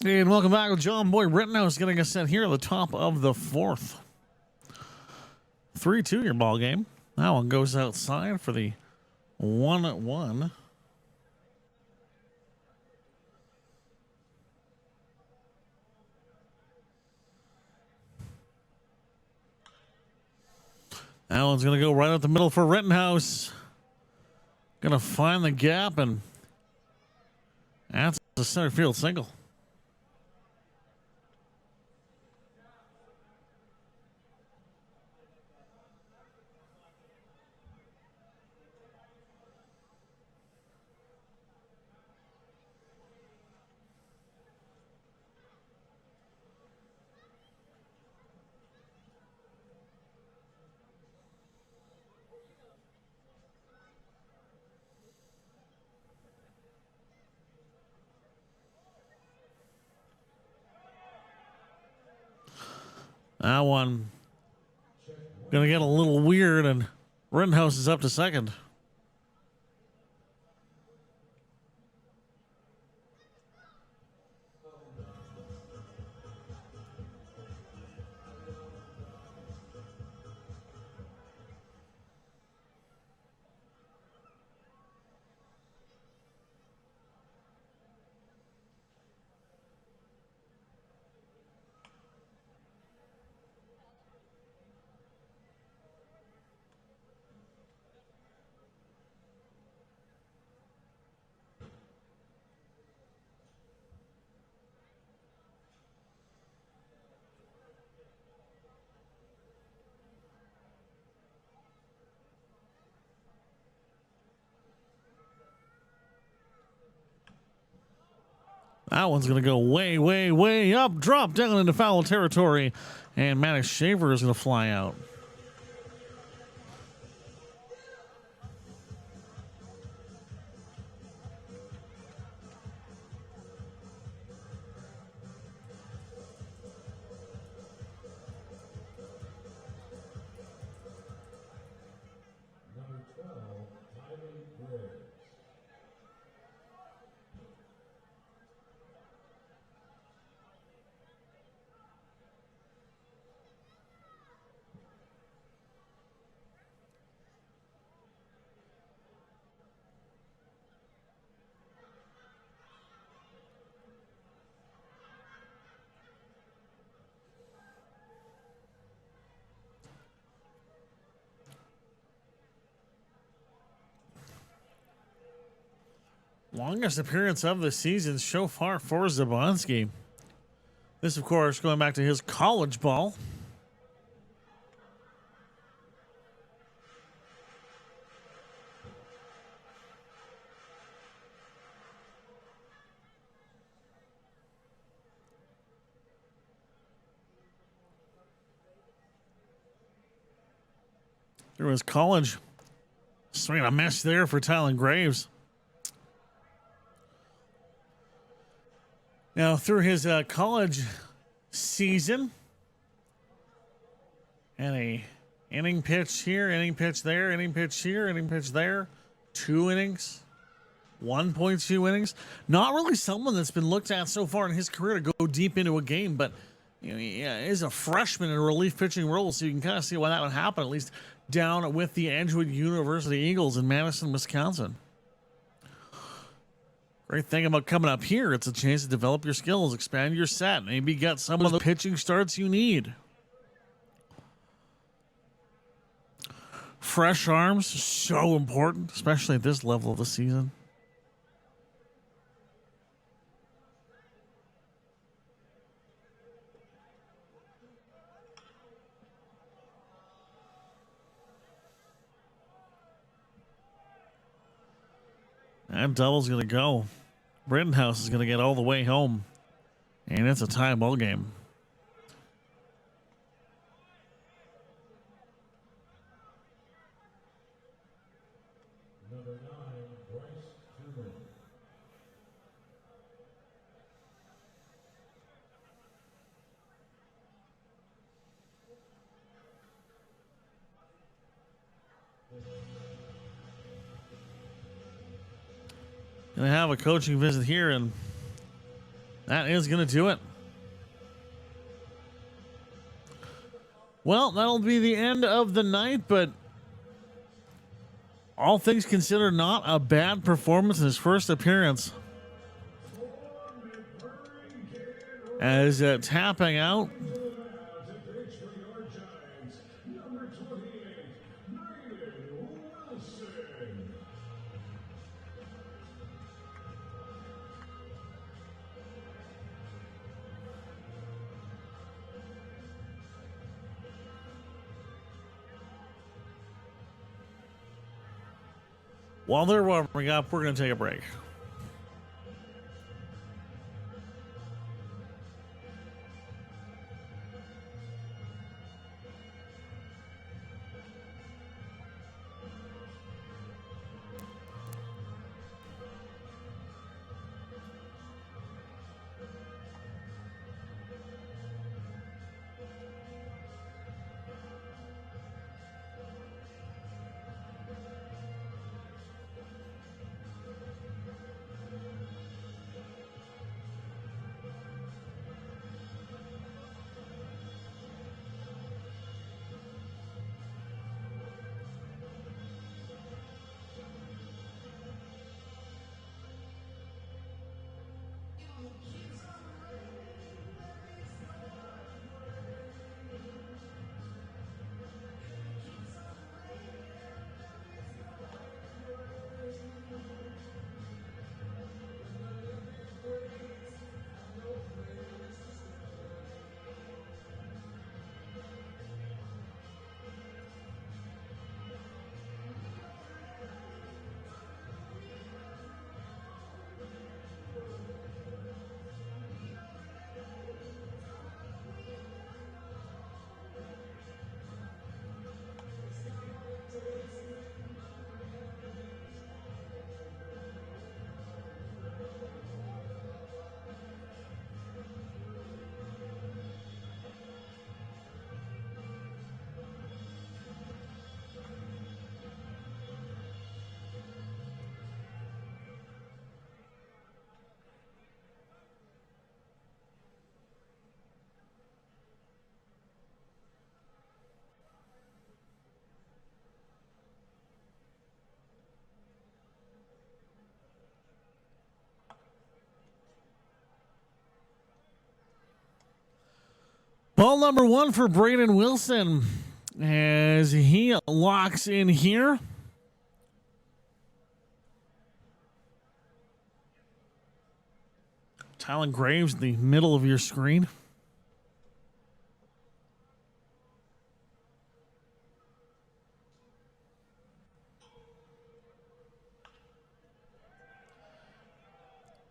And welcome back with John Boy Rittenhouse getting us set here at the top of the fourth. 3-2 your ball game. That one goes outside for the 1-1. That one's going to go right up the middle for Rittenhouse. Going to find the gap, and that's a center field single. That one gonna get a little weird, and Rittenhouse is up to second. That one's going to go way, way, way up, drop down into foul territory, and Maddox Shaver is going to fly out. Number 12, Tyler Graves. Longest appearance of the season so far for Zablonski. This, of course, going back to his college ball. Through his college. Swing a mess there for Tyler Graves. Now, through his college season, and a inning pitch here, inning pitch there, inning pitch here, inning pitch there, 2 innings, 1.2 innings. Not really someone that's been looked at so far in his career to go deep into a game, but you know, he is a freshman in a relief pitching role, so you can kind of see why that would happen, at least down with the Edgewood University Eagles in Madison, Wisconsin. Great thing about coming up here, it's a chance to develop your skills, expand your set, maybe get some of the pitching starts you need. Fresh arms, so important, especially at this level of the season. That double's going to go. Rittenhouse is going to get all the way home. And it's a tie ball game. Number 9, Bryce Truman. Going to have a coaching visit here, and that is going to do it. Well, that'll be the end of the night, but all things considered, not a bad performance in his first appearance. As tapping out. While they're warming up, we're going to take a break. Ball number 1 for Braden Wilson as he locks in here. Tylen Graves in the middle of your screen.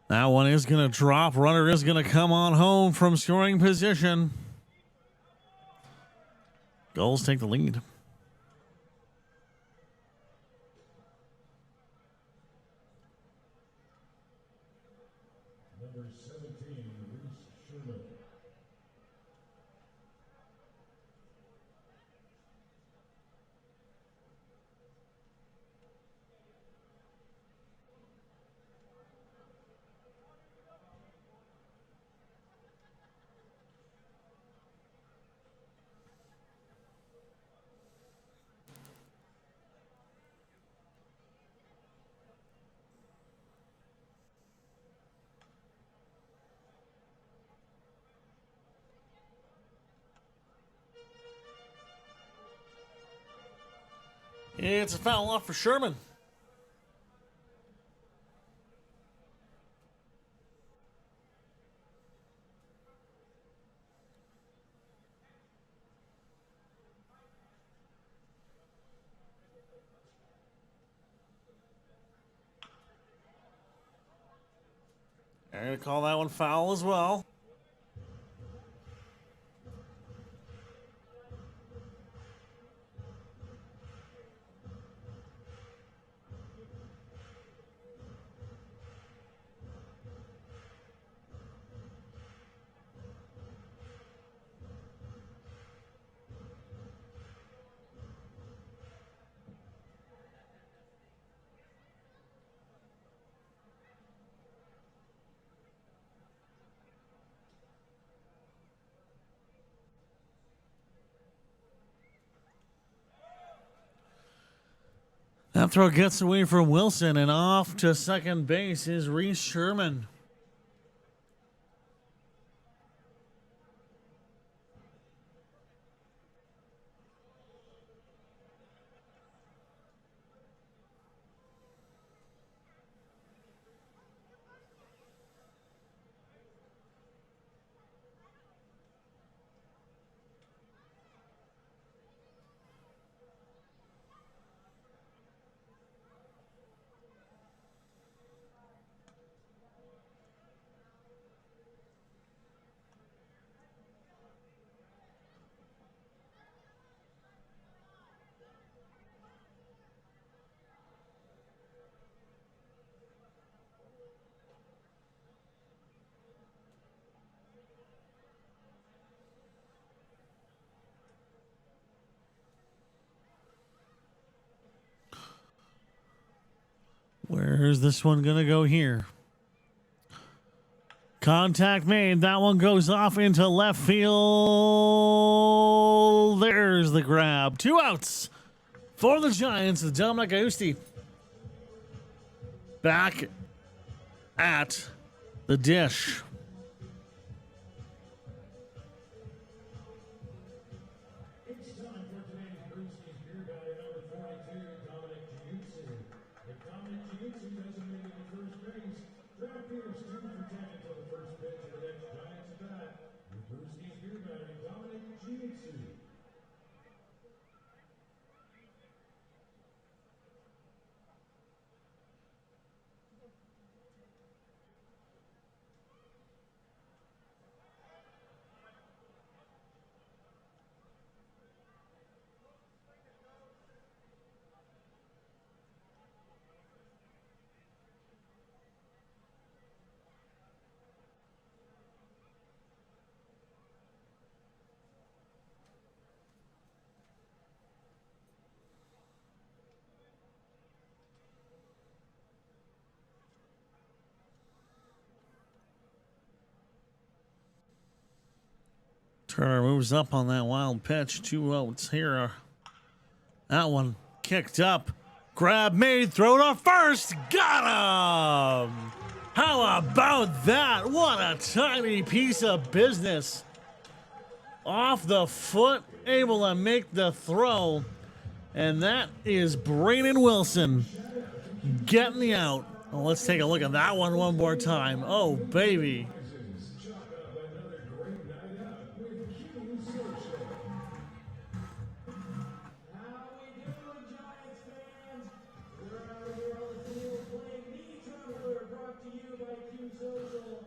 That one is going to drop. Runner is going to come on home from scoring position. Gulls take the lead. Number 17, Reese Sherman. It's a foul off for Sherman. They're going to call that one foul as well. That throw gets away from Wilson, and off to second base is Reese Sherman. Where's this one going to go here? Contact made. That one goes off into left field. There's the grab. 2 outs for the Giants. Dominic Austi back at the dish. It's time for today's Brewski's Beer Guy, number 42, Dominic Giuzzi. If Dominic Giuzzi doesn't make it to first base, draft Peters 2 for 10 until the first pitch of the next Giants at bat. Your Brewski's Beer Guy, Dominic Giuzzi. Turner moves up on that wild pitch. 2 outs here. That one kicked up. Grab made. Throw to first. Got him. How about that? What a tiny piece of business. off the foot, able to make the throw. And that is Braden Wilson getting the out. Well, let's take a look at that one more time. Oh, baby.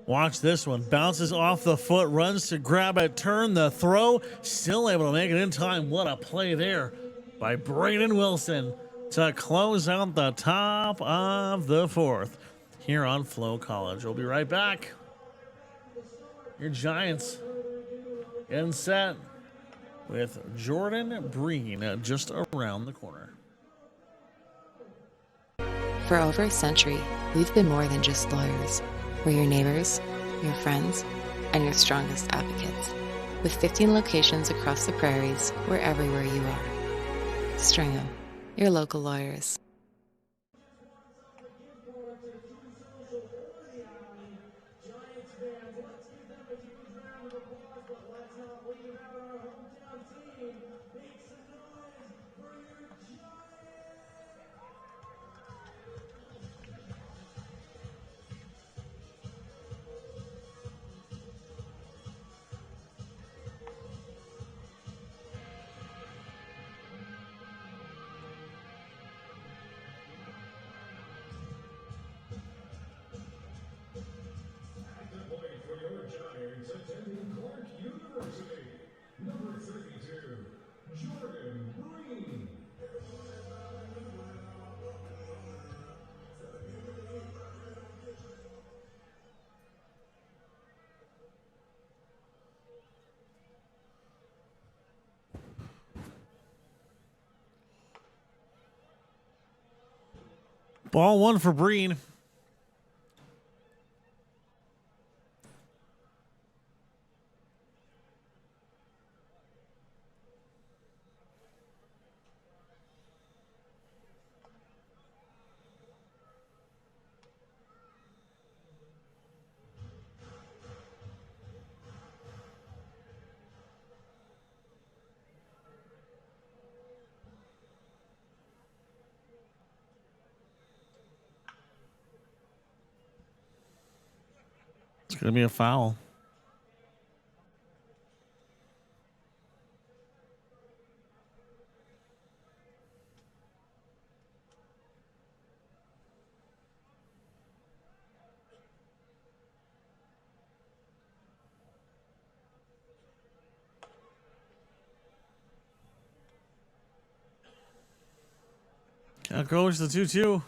Watch this one. Bounces off the foot, runs to grab it, turn the throw. Still able to make it in time. What a play there by Braden Wilson to close out the top of the fourth here on FloCollege. We'll be right back. Your Giants in set with Jordan Breen just around the corner. For over a century, we've been more than just lawyers. We're your neighbors, your friends, and your strongest advocates. With 15 locations across the prairies, we're everywhere you are. Stringham, your local lawyers. Attending Clark University, number 32, Jordan Breen. Ball one for Breen. It's going to be a foul. Out goes the 2-2.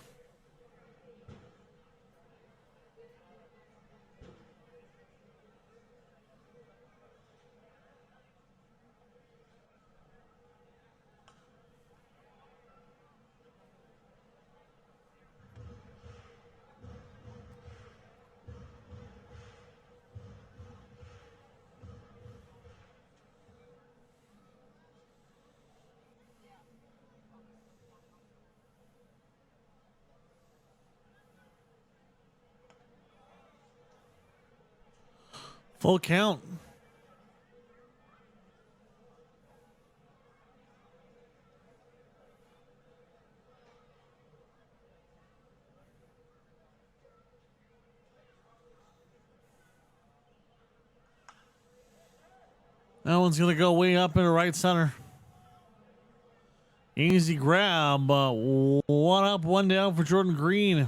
Full count. That one's going to go way up into right center. Easy grab. One up, one down for Jordan Breen,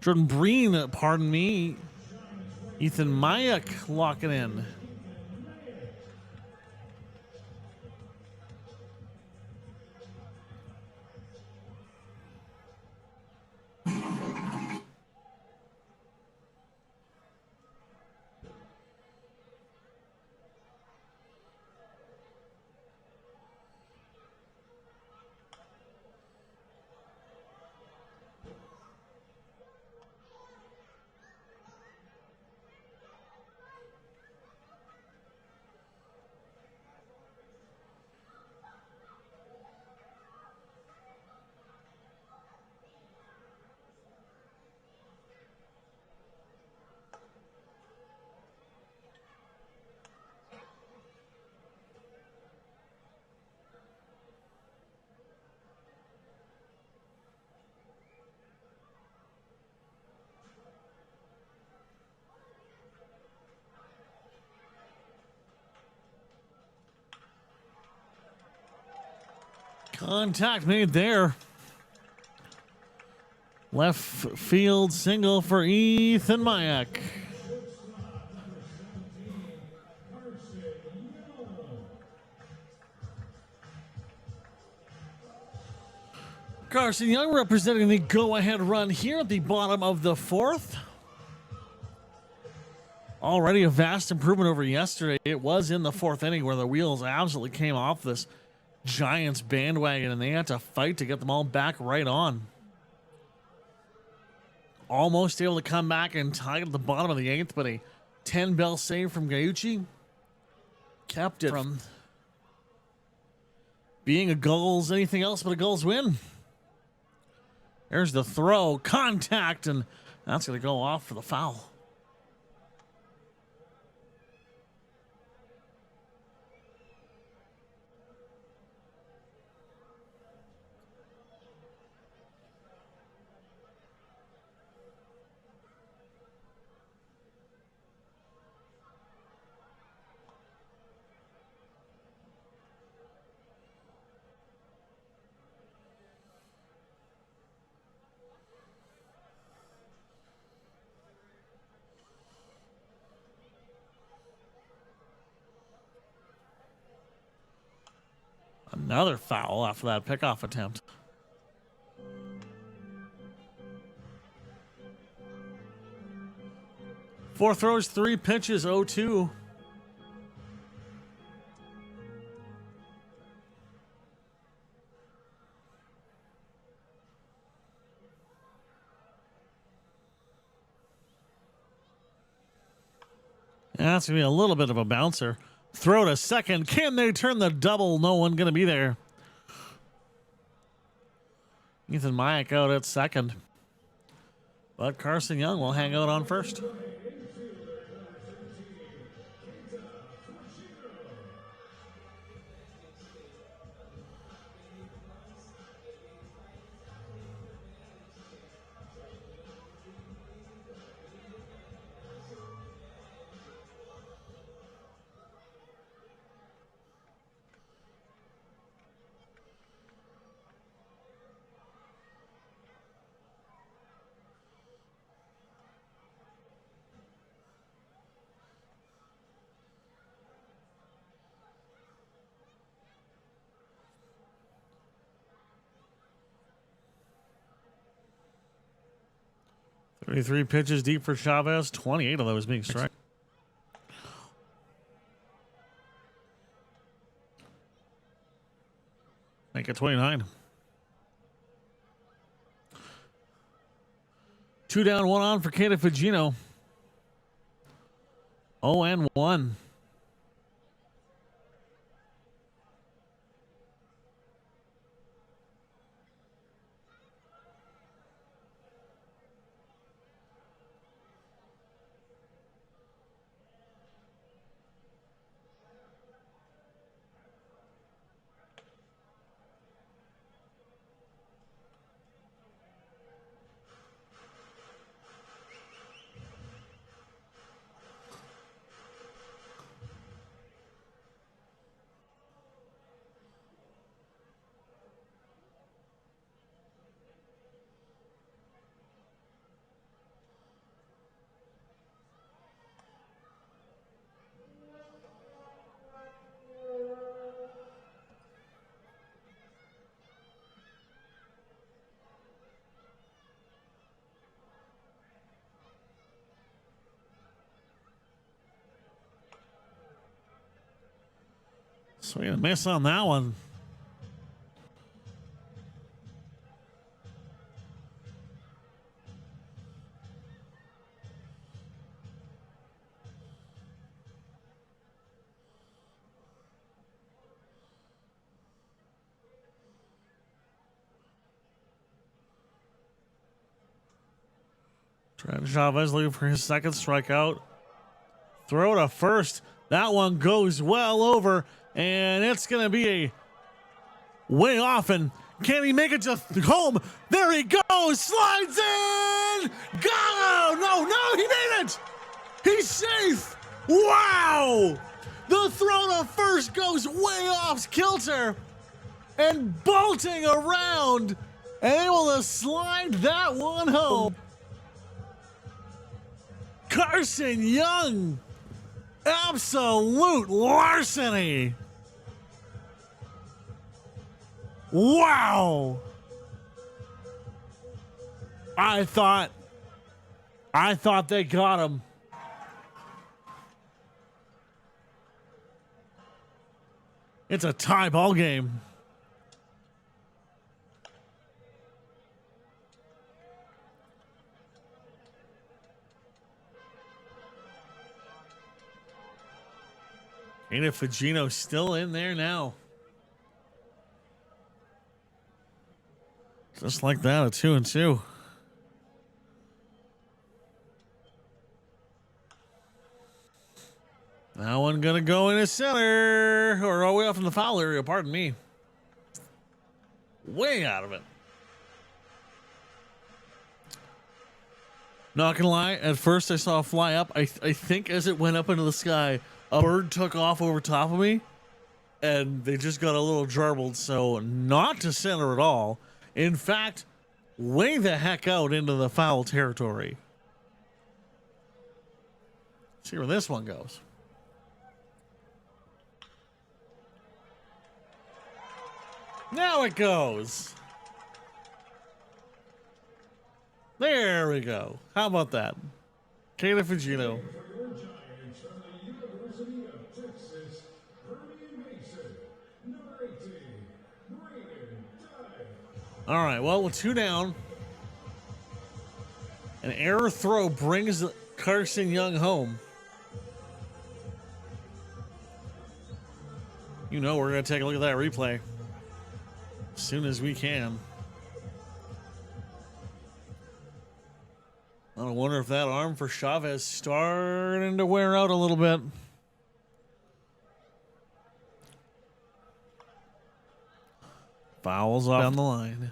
pardon me. Ethan Mayak locking in. Contact made there. Left field single for Ethan Mayak. Carson Young representing the go-ahead run here at the bottom of the fourth. Already a vast improvement over yesterday. It was in the fourth inning where the wheels absolutely came off this Giants bandwagon, and they had to fight to get them all back right on. Almost able to come back and tie it at the bottom of the eighth, but a 10-bell save from Gauchi kept it from being a Gulls, anything else but a Gulls win. There's the throw, contact, and that's going to go off for the foul. Another foul after that pickoff attempt. Four throws, 3 pitches, 0-2. That's going to be a little bit of a bouncer. Throw to second. Can they turn the double? No one going to be there. Ethan Mayak out at second. But Carson Young will hang out on first. Three pitches deep for Chavez, 28 of those being strike. Make it 29. 2 down, 1 on for Kata Fugino. 0-1. Swing and miss on that one. Trent Chavez looking for his second strikeout. Throw to first. That one goes well over, and it's going to be a way off. And can he make it to home? There he goes. Slides in. Go! No, he made it. He's safe. Wow. The throw to first goes way off kilter. and bolting around and able to slide that one home. Carson Young, absolute larceny. Wow. I thought they got him. It's a tie ball game. Ana Fagino still in there now. Just like that, a 2-2. That one gonna go into center, or way off in the foul area, pardon me. Way out of it. Not gonna lie, at first I saw a fly up. I think as it went up into the sky, a bird took off over top of me, and they just got a little jarbled, so not to center at all. In fact, way the heck out into the foul territory. See where this one goes. Now it goes. There we go. How about that? Kayla Fugino. All right, well, with 2 down, an error throw brings Carson Young home. You know we're going to take a look at that replay as soon as we can. I wonder if that arm for Chavez starting to wear out a little bit. Fouls off down the line.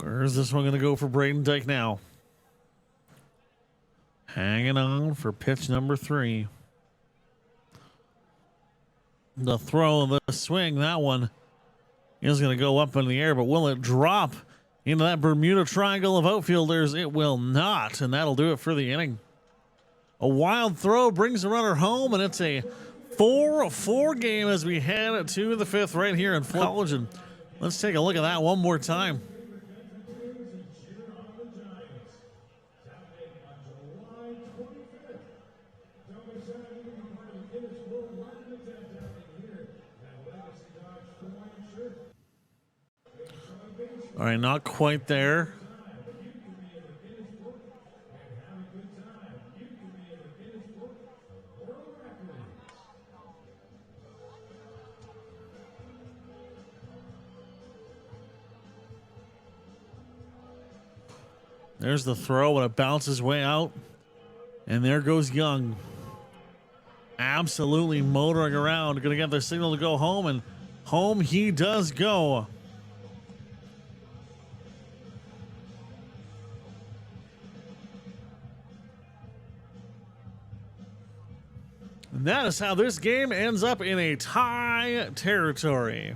Where's this one going to go for Braden Dyke now? Hanging on for pitch number 3. The throw, the swing, that one is going to go up in the air, but will it drop into that Bermuda Triangle of outfielders? It will not, and that'll do it for the inning. A wild throw brings the runner home, and it's a 4-4 game as we head to the 5th right here in FloCollege. And let's take a look at that one more time. All right, not quite there. There's the throw, and it bounces way out. And there goes Young. Absolutely motoring around. Going to get the signal to go home, and home he does go. And that is how this game ends up in a tie territory.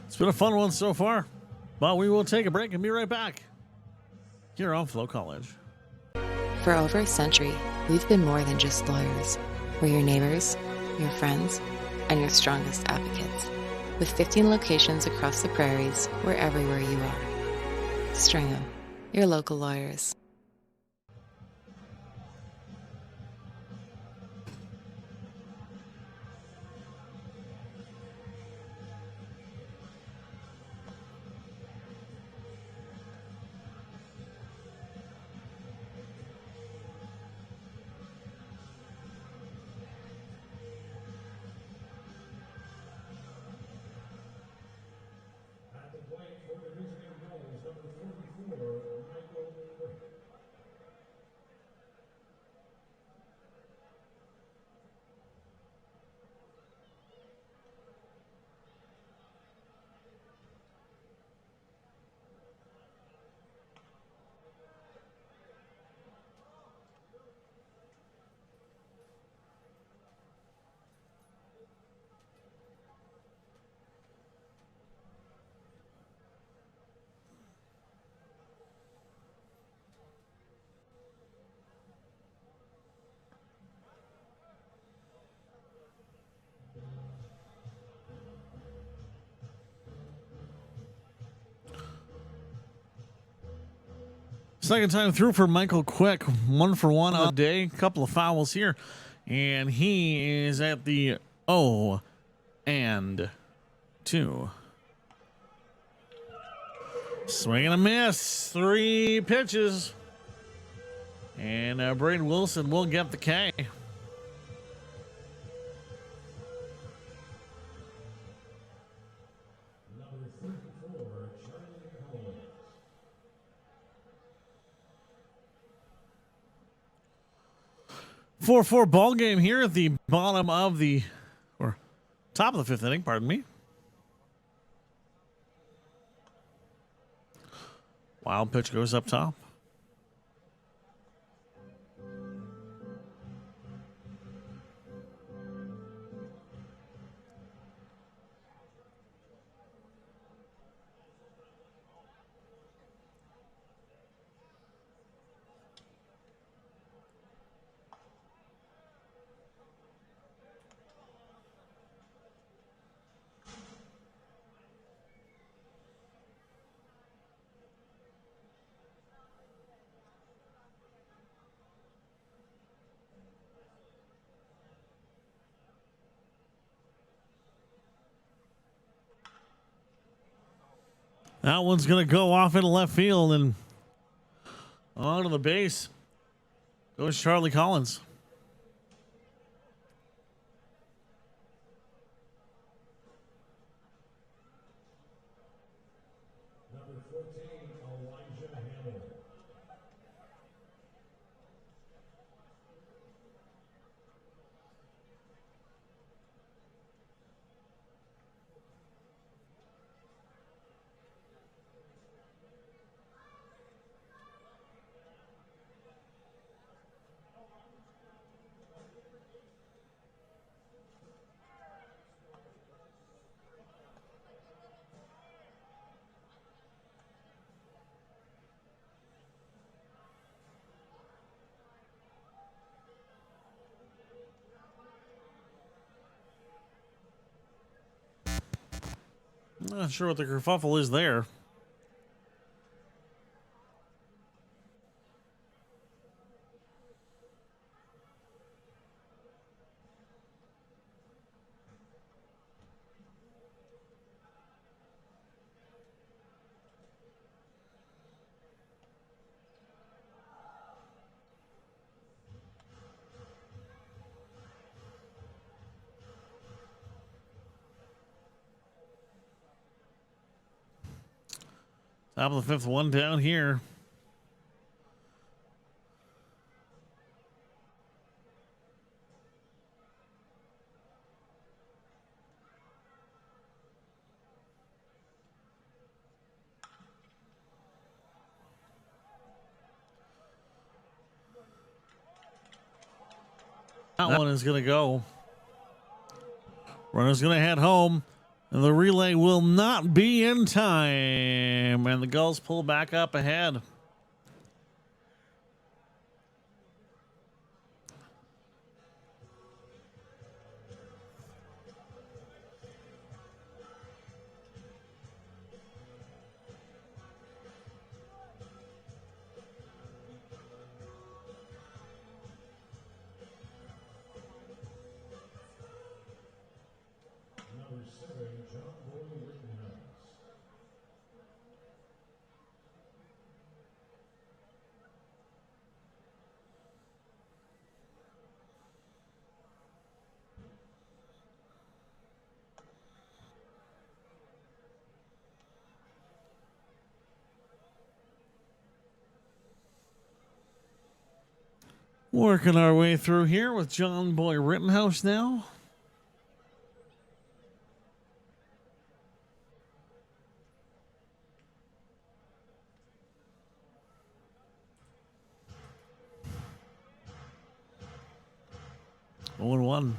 It's been a fun one so far, but we will take a break and be right back here on FloCollege. For over a century, we've been more than just lawyers. We're your neighbors, your friends, and your strongest advocates. With 15 locations across the prairies, we're everywhere you are. Stringham, your local lawyers. Second time through for Michael Quick. 1 for 1 on the day. Couple of fouls here. And he is at the 0 and 2. Swing and a miss. 3 pitches. And Braden Wilson will get the K. Number 34, Charlie Collins. 4-4 ball game here at the bottom of the, or top of the 5th inning, pardon me. Wild pitch goes up top. That one's going to go off into left field and onto the base goes Charlie Collins. Number 14, Elijah Hamill. Not sure what the kerfuffle is there. Top of the 5th, one down here. That one is going to go. Runner's going to head home. And the relay will not be in time. And the Gulls pull back up ahead. Number 7, John Boy Rittenhouse. Working our way through here with John Boy Rittenhouse now. Oh, and 1.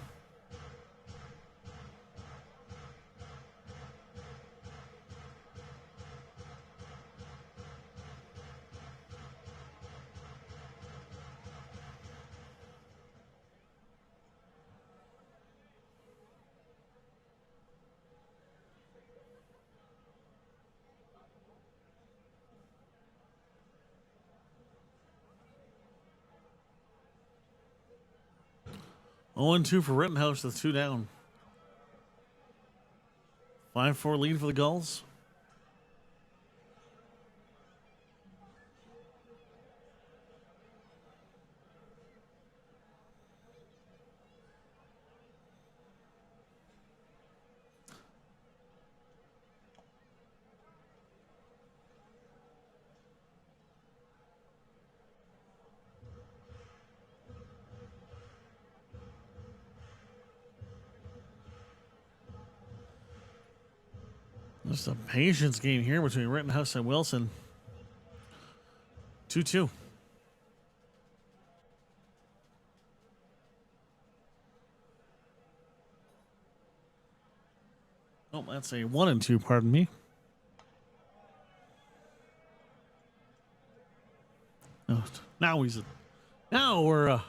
0-2 for Rittenhouse with 2 down. 5-4 lead for the Gulls. Just a patience game here between Rittenhouse and Wilson. 2-2. Oh, that's a 1-2, pardon me. Oh, now we're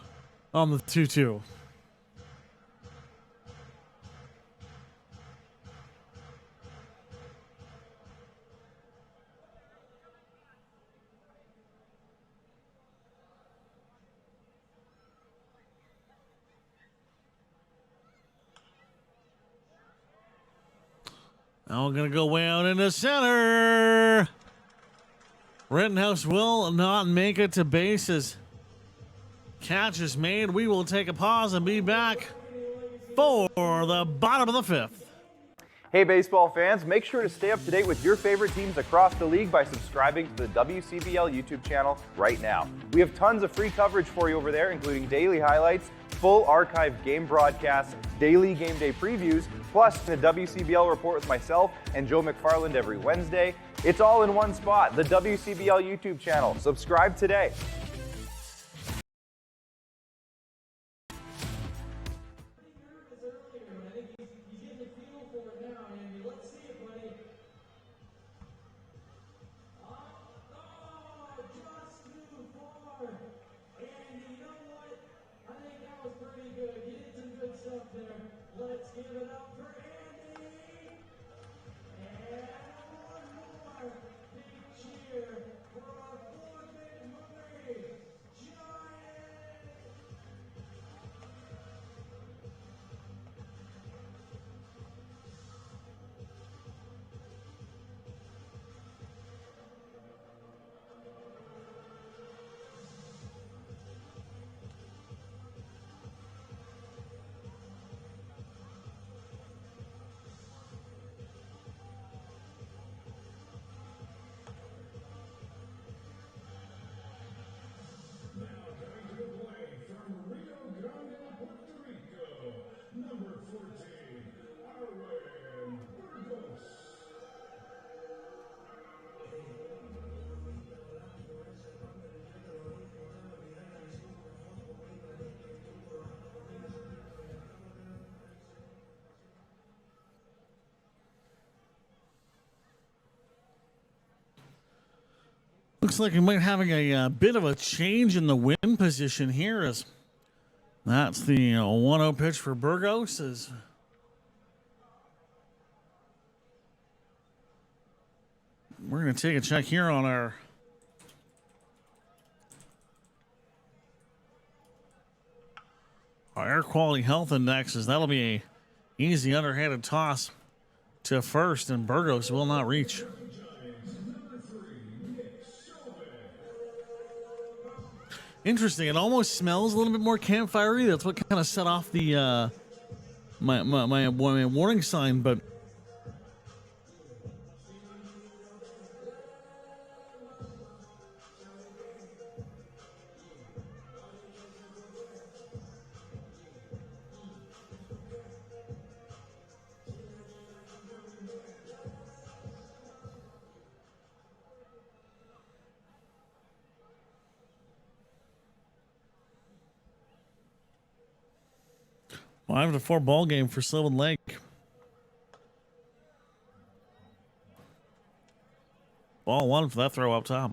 on the 2-2. Now we're going to go way out into center. Rittenhouse will not make it to bases. Catch is made. We will take a pause and be back for the bottom of the 5th. Hey baseball fans, make sure to stay up to date with your favorite teams across the league by subscribing to the WCBL YouTube channel right now. We have tons of free coverage for you over there, including daily highlights, full archived game broadcasts, daily game day previews, plus the WCBL report with myself and Joe McFarland every Wednesday. It's all in one spot, the WCBL YouTube channel. Subscribe today. Let's give it up for Andy! And one more big cheer for our four-bit movie, Giants! Looks like we might having a bit of a change in the wind position here, as that's the 1-0 pitch for Burgos. As we're going to take a check here on our air quality health indexes. That'll be a easy underhanded toss to first, and Burgos will not reach. Interesting. It almost smells a little bit more campfirey. That's what kind of set off the my warning sign. But well, 5-4 ball game for Sylvan Lake. Ball one for that throw up top.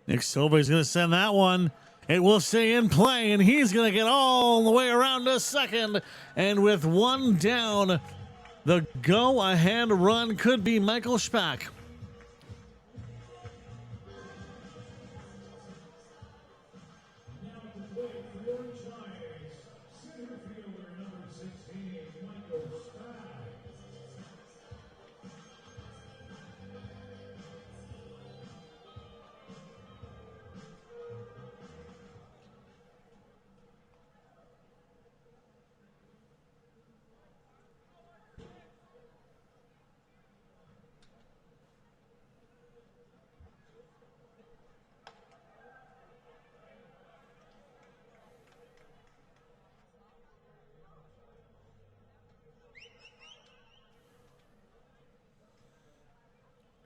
Nick Silva's going to send that one. It will stay in play, and he's going to get all the way around to second. And with one down, the go-ahead run could be Michael Spack.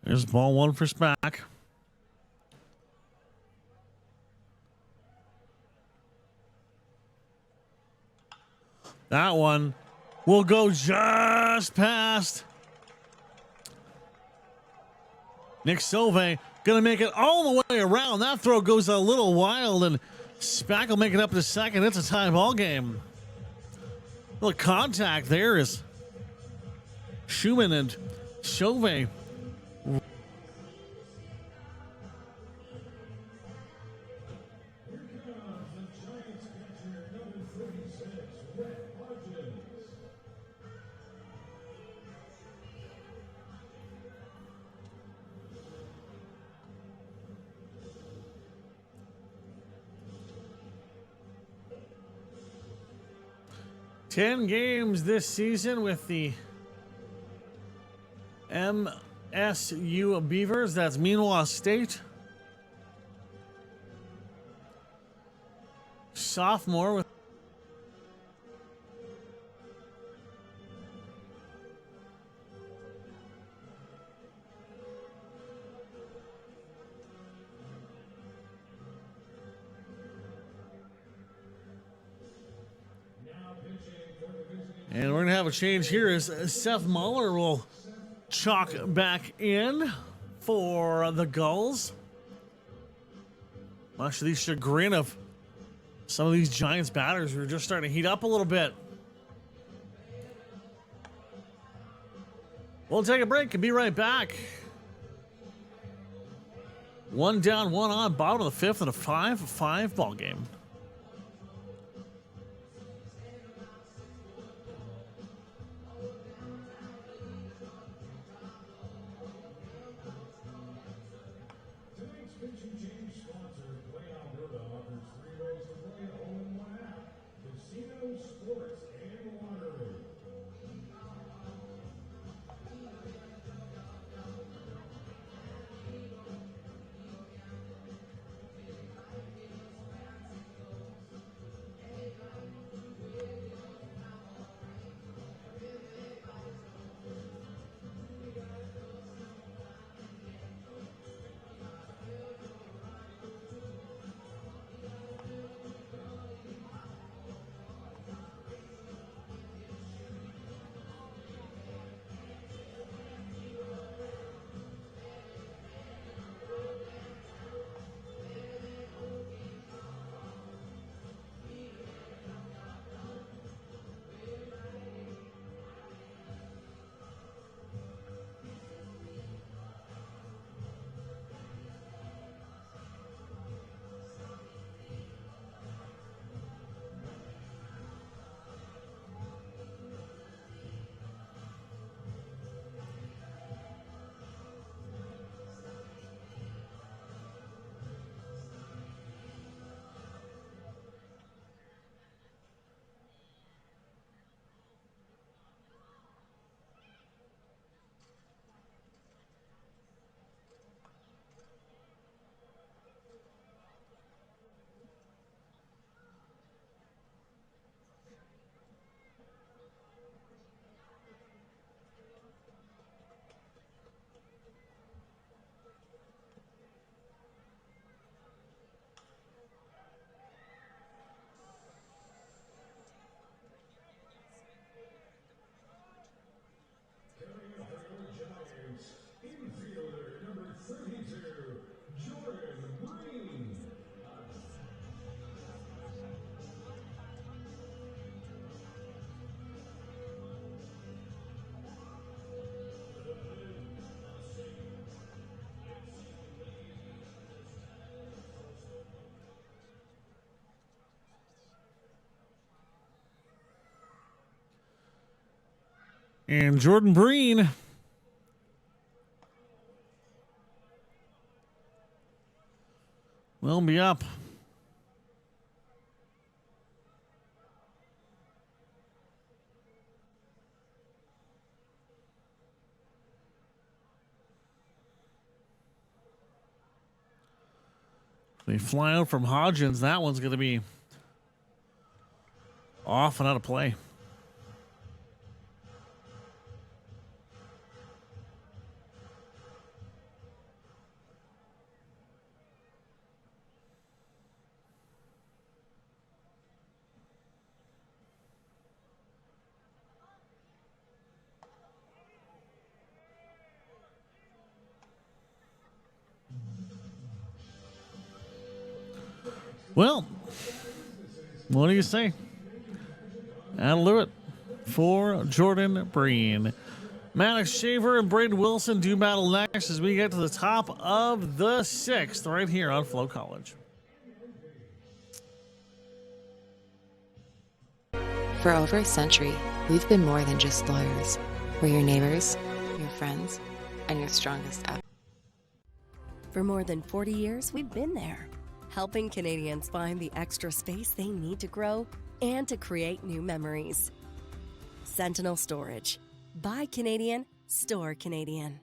There's ball one for Spack. That one will go just past Nick Sylvan. Gonna make it all the way around. That throw goes a little wild, and Spack will make it up to second. It's a tie ball game. Little contact there is Schumann and Chauvet. Ten games this season with the MSU Beavers. That's Meanwhile State. Sophomore with and we're going to have a change here as Seth Muller will chalk back in for the Gulls. Much to the chagrin of some of these Giants batters who are just starting to heat up a little bit. We'll take a break and be right back. One down, one on, bottom of the fifth, and a 5-5 ball game. Alberta offers 3 ways to play at home in one app: casino, sports, and lottery. And Jordan Breen will be up. They fly out from Hodgins. That one's going to be off and out of play. Well, what do you say? That'll do it for Jordan Breen. Maddox Shaver and Braden Wilson do battle next as we get to the top of the 6th right here on FloCollege. For over a century, we've been more than just lawyers. We're your neighbors, your friends, and your strongest advocates. For more than 40 years, we've been there, helping Canadians find the extra space they need to grow and to create new memories. Sentinel Storage. Buy Canadian, store Canadian.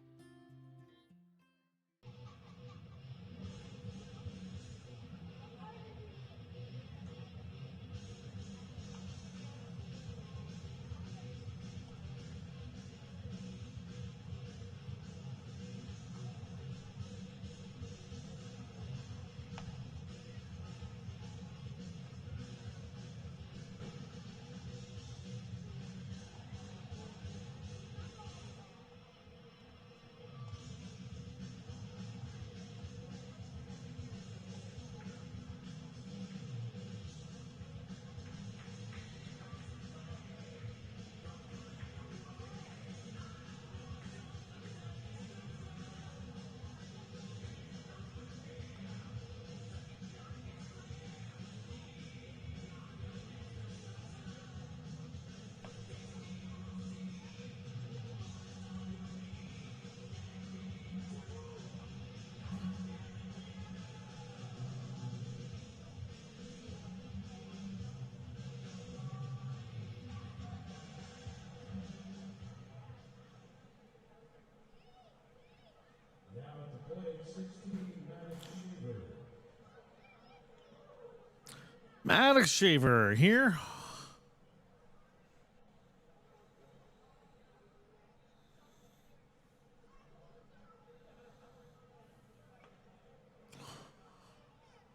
Maddox Shaver here.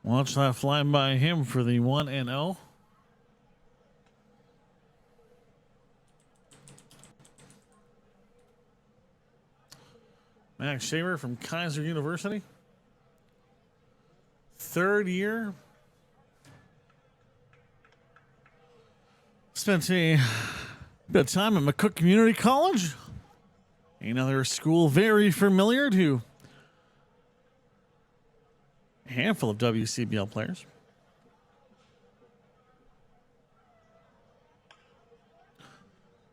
Watch that fly by him for the 1-0. Maddox Shaver from Kaiser University. 3rd year. Spent a bit of time at McCook Community College. Another school very familiar to a handful of WCBL players.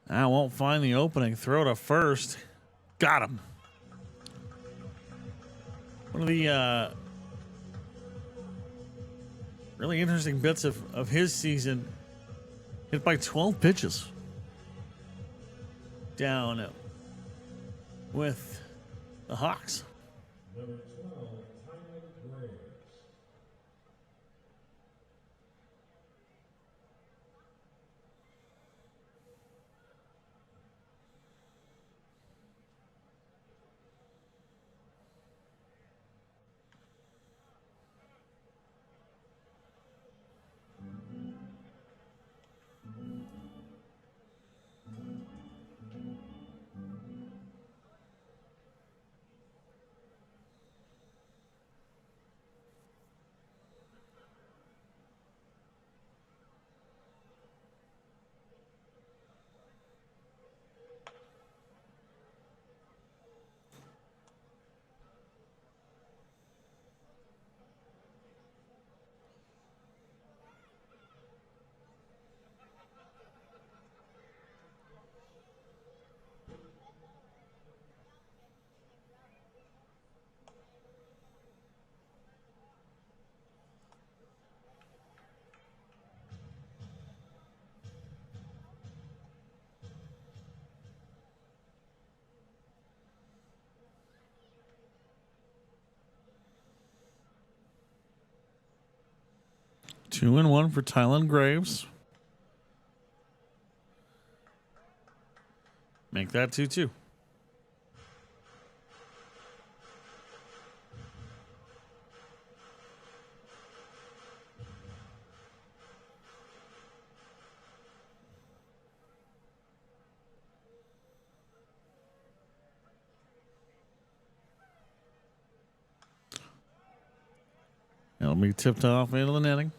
I won't find the opening. Throw to first. Got him. One of the really interesting bits of his season. Hit by 12 pitches. Down with the Hawks. Number 12, Tyler Graves. 2-1 for Tylen Graves. Make that 2-2. It'll be tipped off into the netting.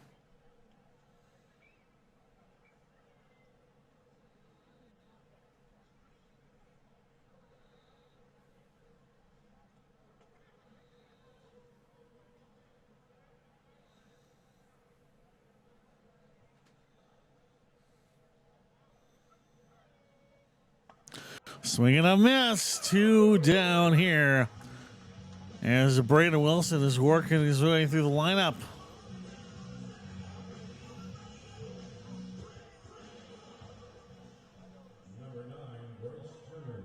Swinging a miss. 2 down here as Braden Wilson is working his way through the lineup. Number 9, Bryce Turner.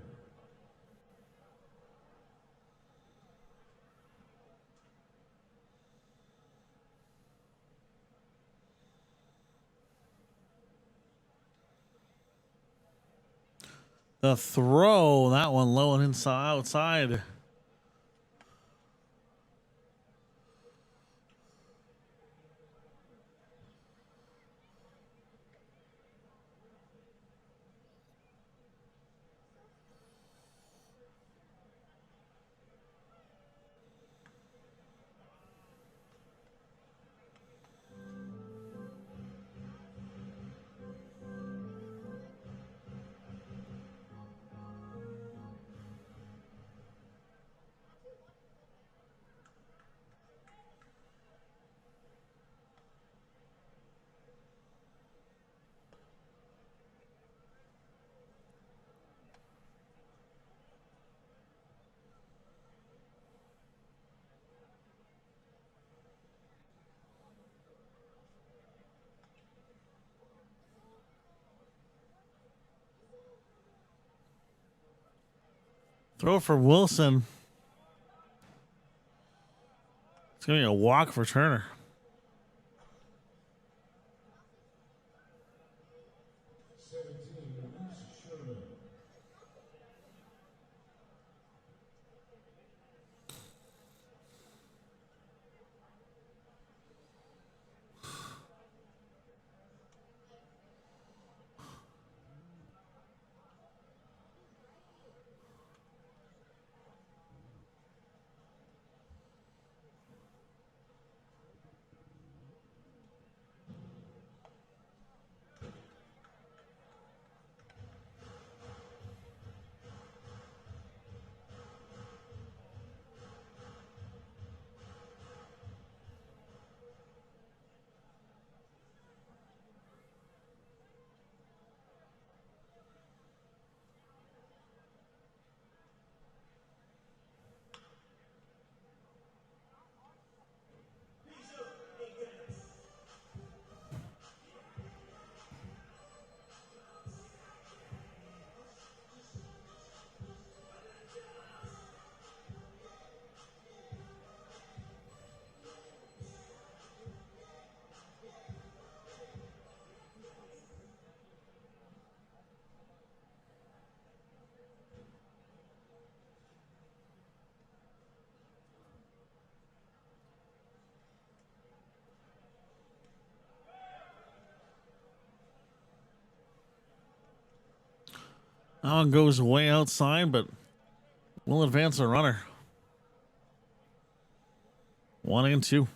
The throw, that one low and inside outside. Throw for Wilson. It's going to be a walk for Turner. That one goes way outside, but will advance the runner. 1-2.1-2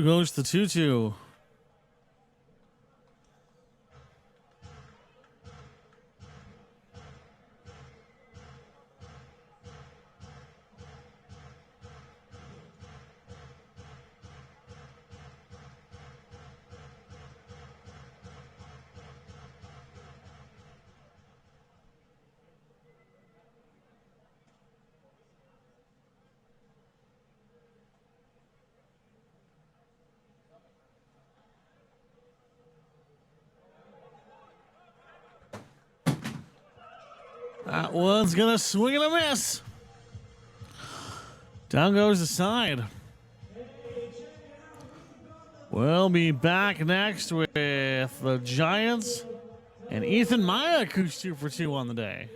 goes to 2-2. one's going to swing and a miss. Down goes the side. We'll be back next with the Giants and Ethan Maya, who's 2 for 2 on the day.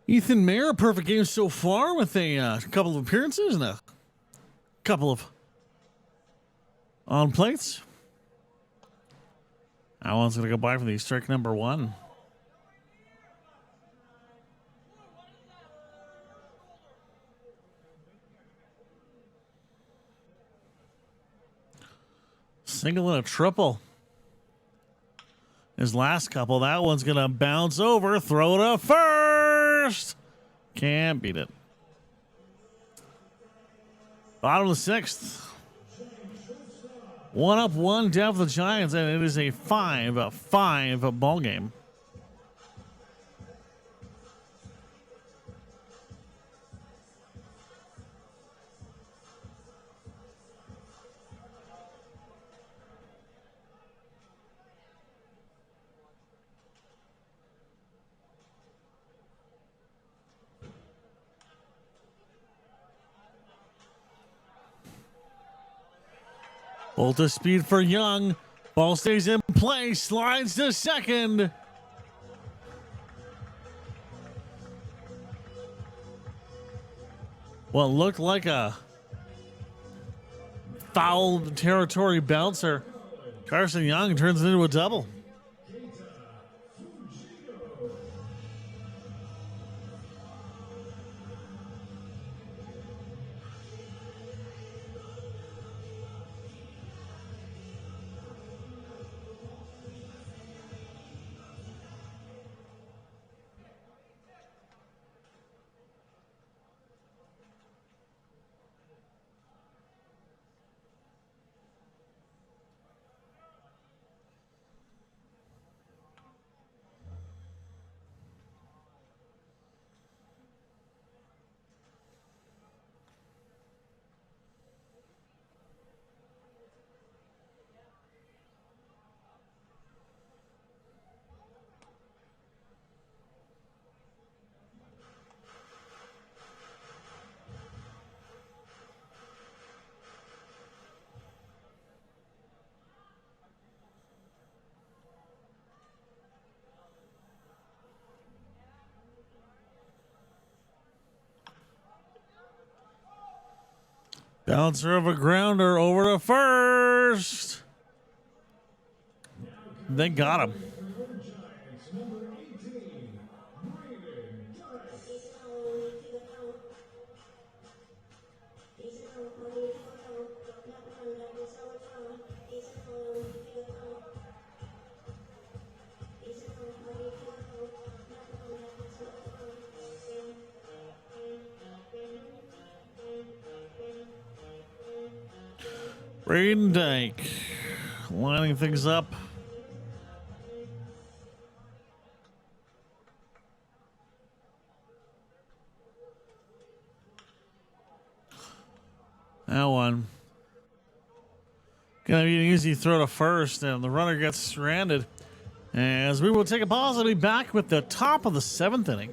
Ethan Mayer, perfect game so far with a couple of appearances and a couple of on plates. That one's going to go by for the strike number 1. Single and a triple. His last couple, that one's going to bounce over, throw to first. Can't beat it. Bottom of the 6th. 1 up, 1 down for the Giants, and it is a 5-5 ball game. Bolt of speed for Young. Ball stays in play. Slides to second. What looked like a foul territory bouncer. Carson Young turns it into a double. Bouncer of a grounder over to first. They got him. Braden Dyke lining things up. That one. Gonna be an easy throw to first, and the runner gets stranded. As we will take a pause and be back with the top of the 7th inning.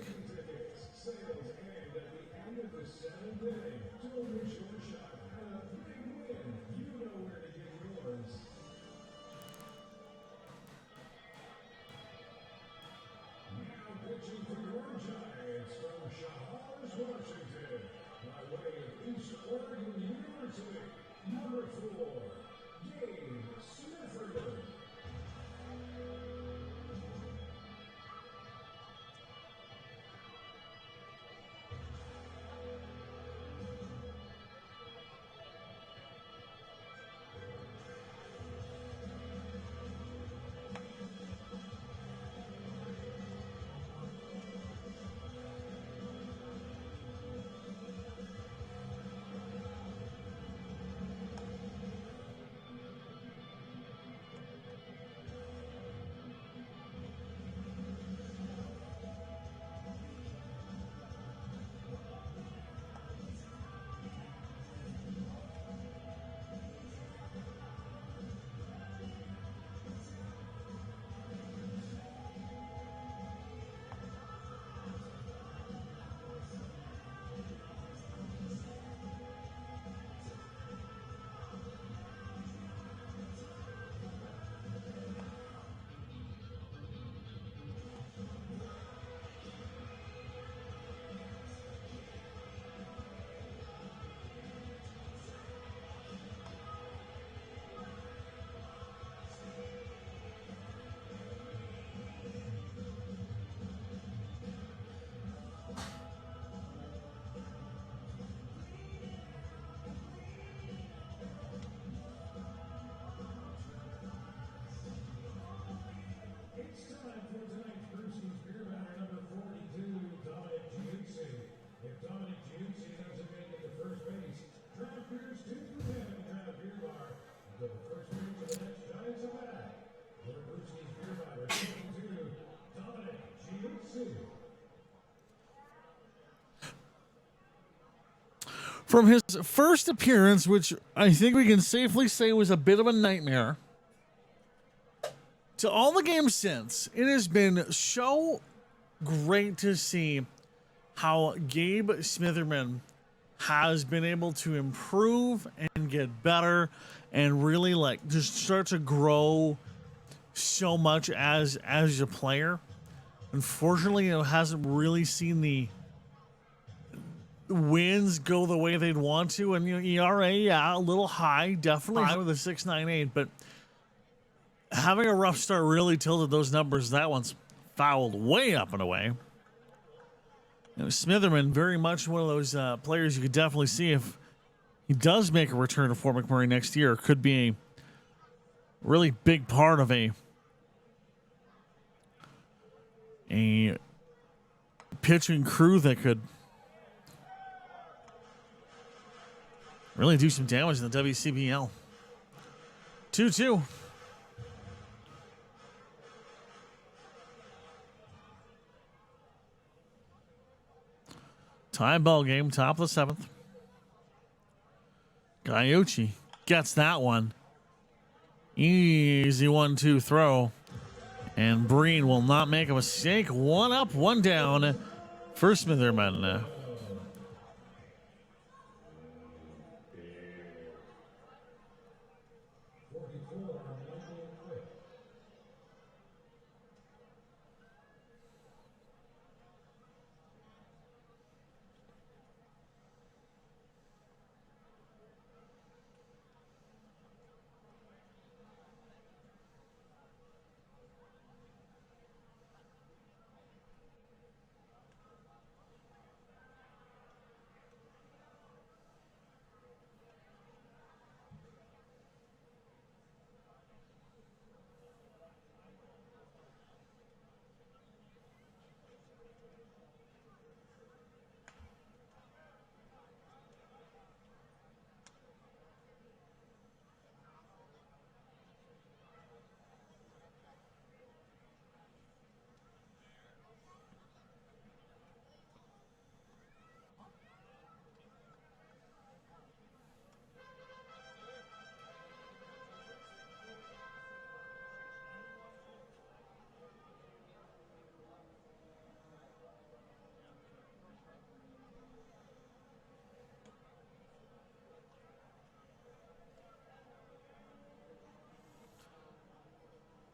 From his first appearance, which I think we can safely say was a bit of a nightmare, to all the games since, it has been so great to see how Gabe Smitherman has been able to improve and get better and really like just start to grow so much as a player. Unfortunately, it hasn't really seen the wins go the way they'd want to, and ERA, yeah, a little high, definitely high with a 6.98, but having a rough start really tilted those numbers. That one's fouled way up and away. Smitherman, very much one of those players you could definitely see if he does make a return to Fort McMurray next year. Could be a really big part of a pitching crew that could really do some damage in the WCBL. 2-2. Tie ball game, top of the 7th. Gaiucci gets that one. Easy 1-2 throw. And Breen will not make a mistake. One up, one down for Smitherman.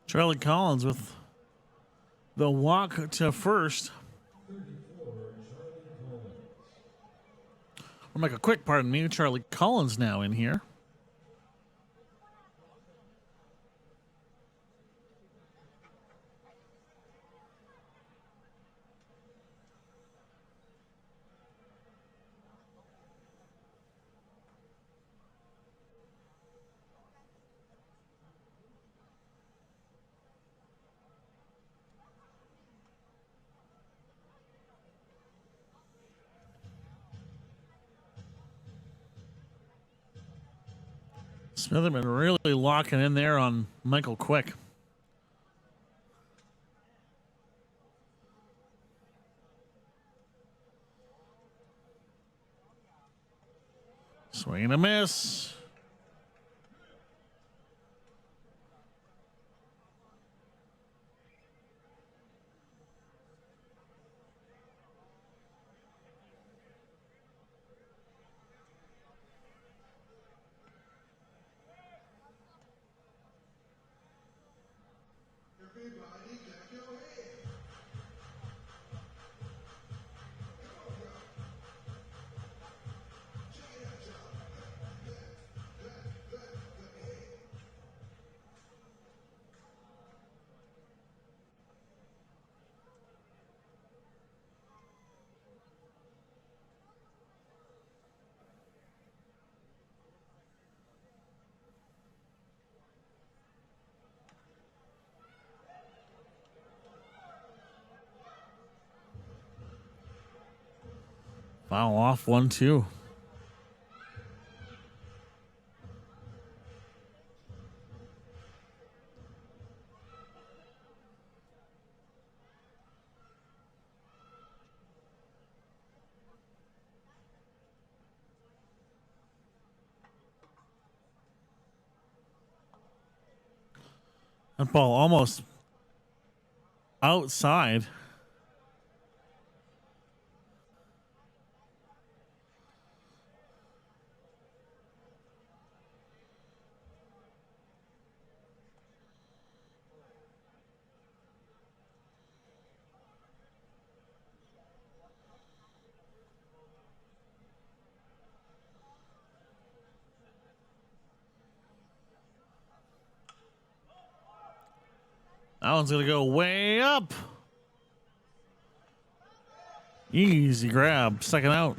Charlie Collins with the walk to first. We'll make a quick pardon me. Charlie Collins now in here. Smitherman really locking in there on Michael Quick. Swing and a miss. Foul off 1-2. That ball almost outside. That one's going to go way up. Easy grab. Second out.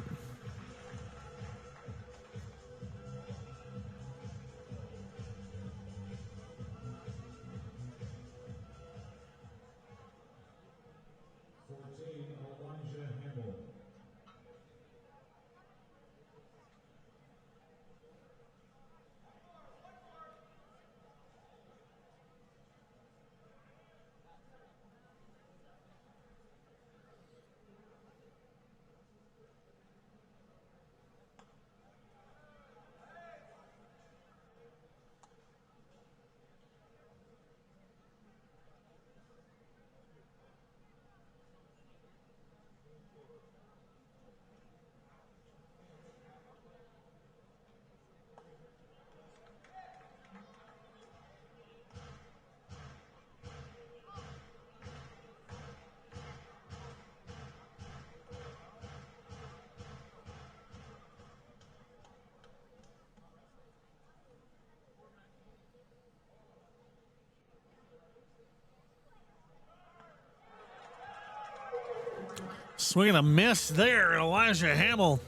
Swing and a miss there. Elijah Hamill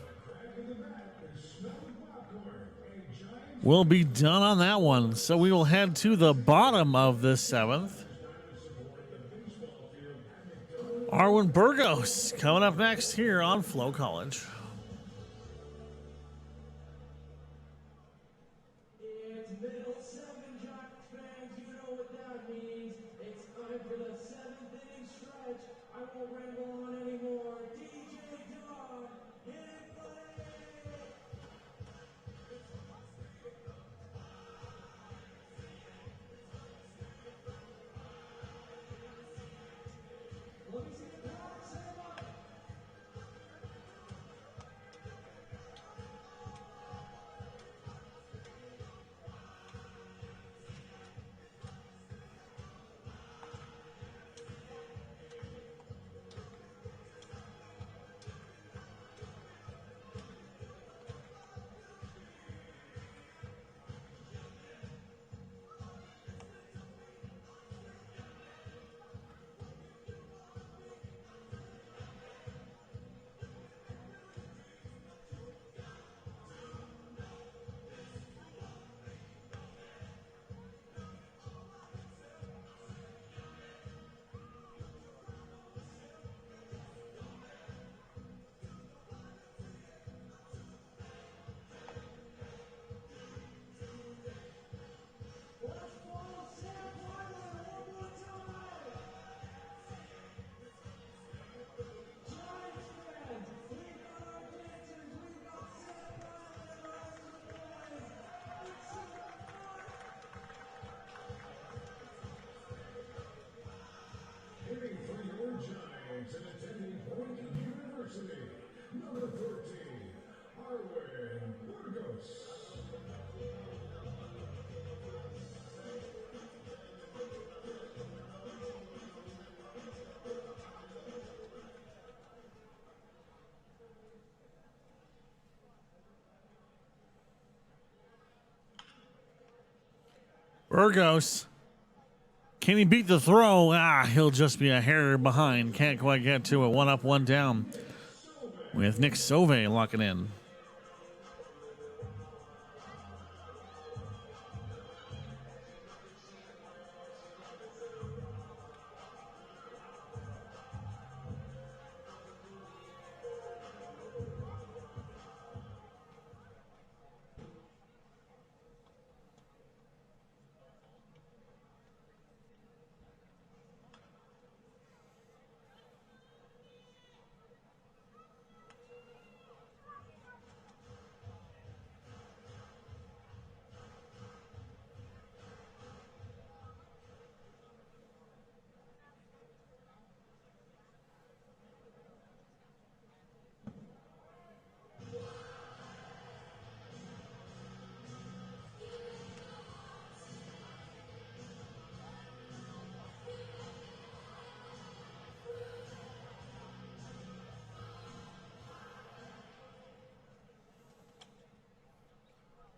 will be done on that one. So we will head to the bottom of the seventh. Arwen Burgos coming up next here on FloCollege. Burgos. Can he beat the throw? He'll just be a hair behind. Can't quite get to it. One up, one down. With Nick Sylvan locking in.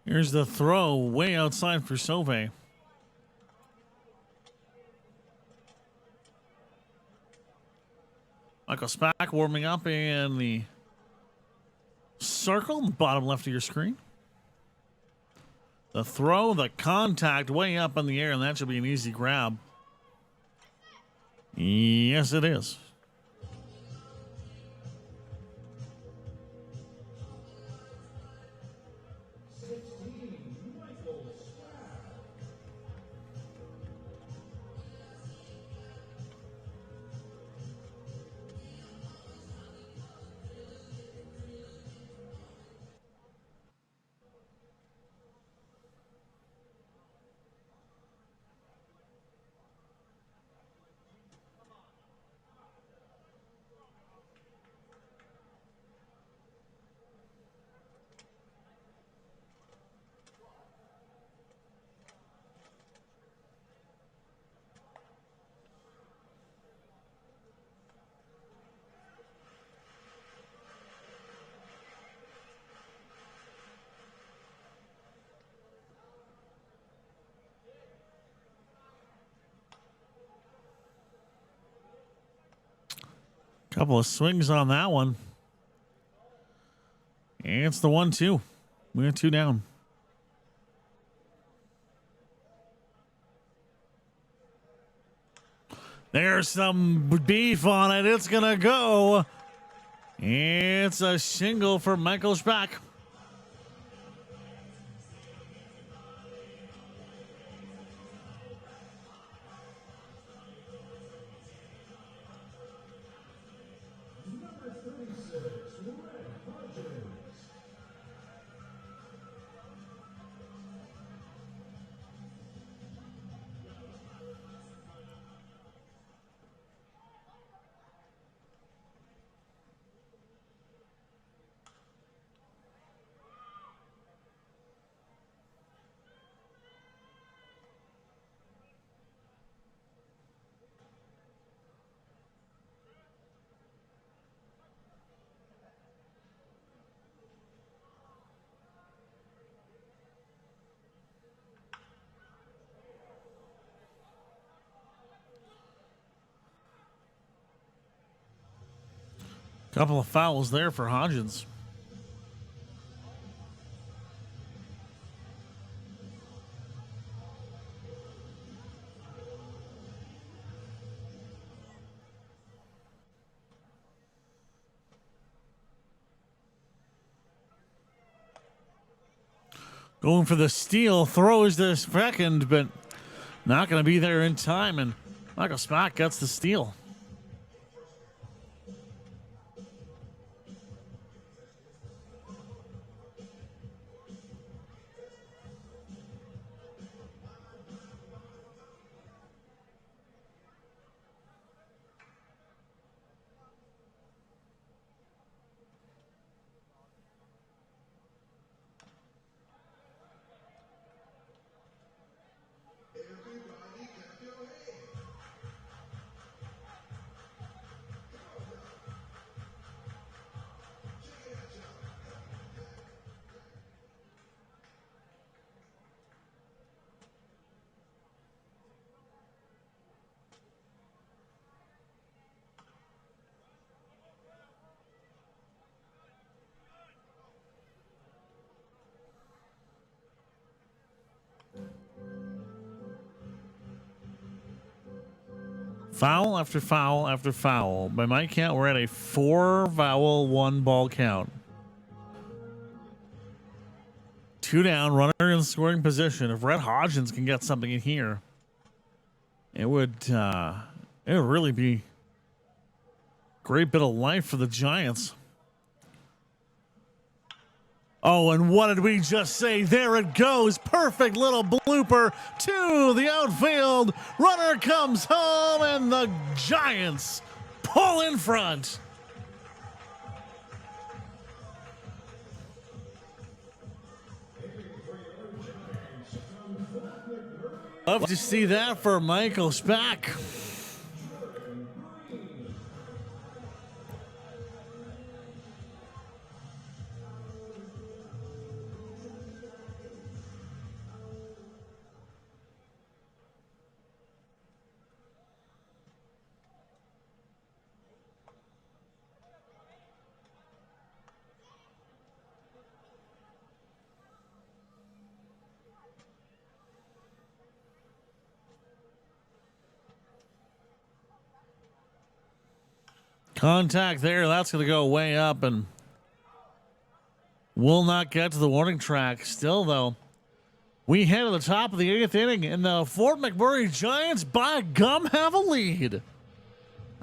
Here's the throw way outside for Sylvan. Michael Spack warming up in the circle, bottom left of your screen. The throw, the contact way up in the air, and that should be an easy grab. Yes, it is. Couple of swings on that one. And it's the 1-2. We're 2 down. There's some beef on it. It's going to go. It's a shingle for Michael Spack. Couple of fouls there for Hodgins. Going for the steal, throws this second, but not going to be there in time, and Michael Spack gets the steal. Foul after foul after foul. By my count, we're at a 4-foul, 1-ball count. 2 down, runner in scoring position. If Red Hodgins can get something in here, it would really be a great bit of life for the Giants. Oh, and what did we just say? There it goes. Perfect little blooper to the outfield. Runner comes home, and the Giants pull in front. Love to see that for Michael Spack. Contact there. That's going to go way up and will not get to the warning track. Still, though, we head to the top of the 8th inning, and the Fort McMurray Giants, by gum, have a lead.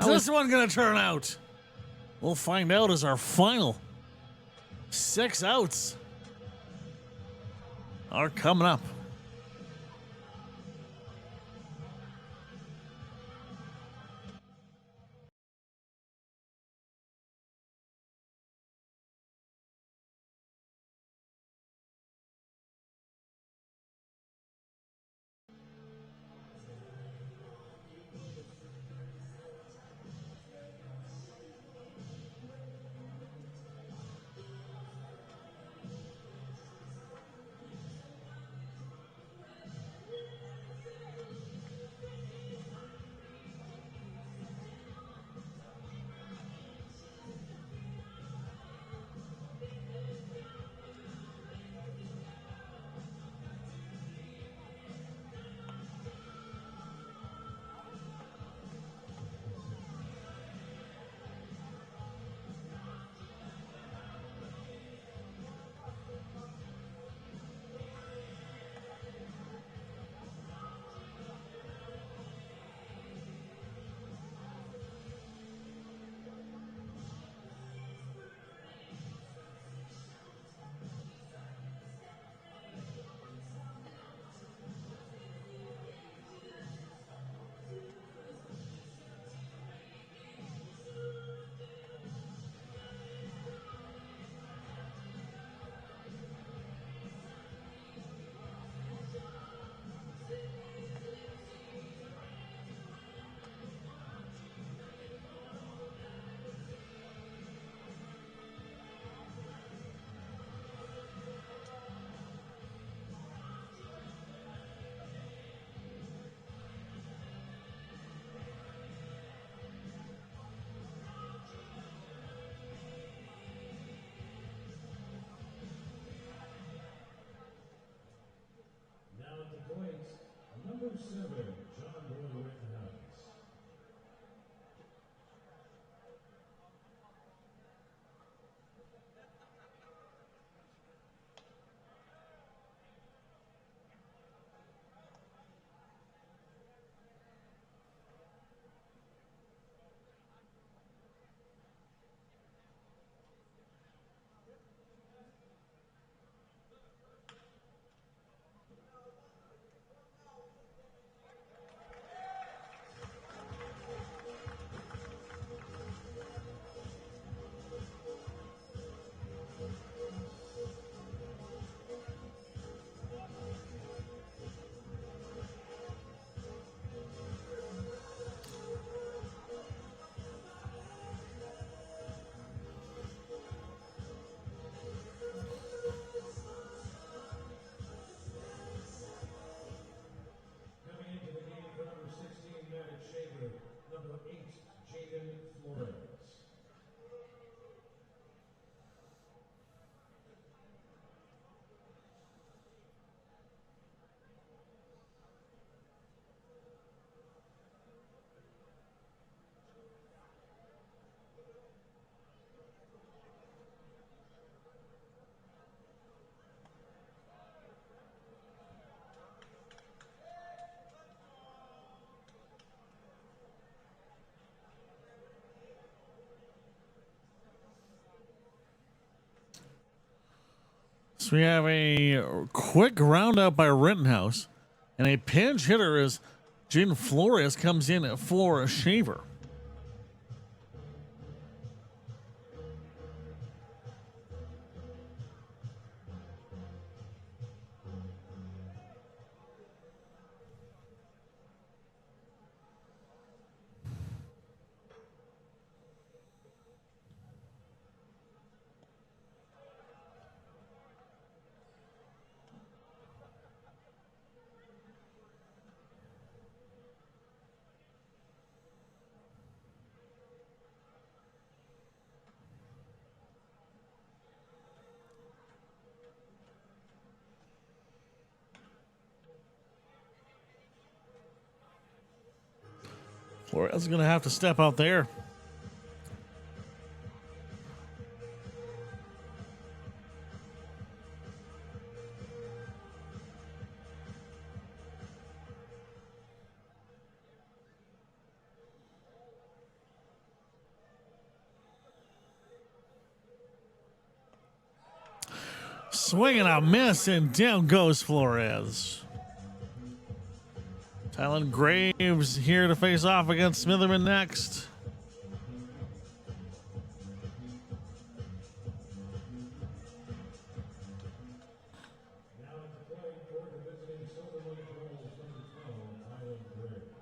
How's this one going to turn out? We'll find out as our final 6 outs are coming up. Number 7, John Boy Rittenhouse. So we have a quick roundup by Rittenhouse, and a pinch hitter as Jaden Flores comes in for Shaver. Flores is going to have to step out there. Swing and a miss, and down goes Flores. Tylen Graves here to face off against Smitherman next. Now at the plate for the visiting Sylvan Gulls, number 12, Tylen Graves.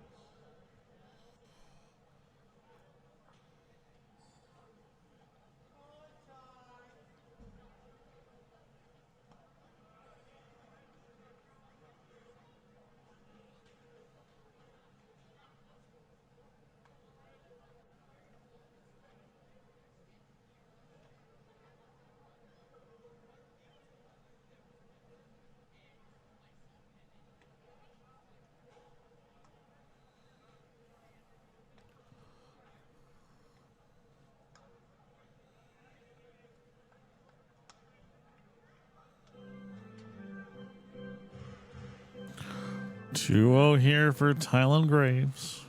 Two-0 here for Tylen Graves.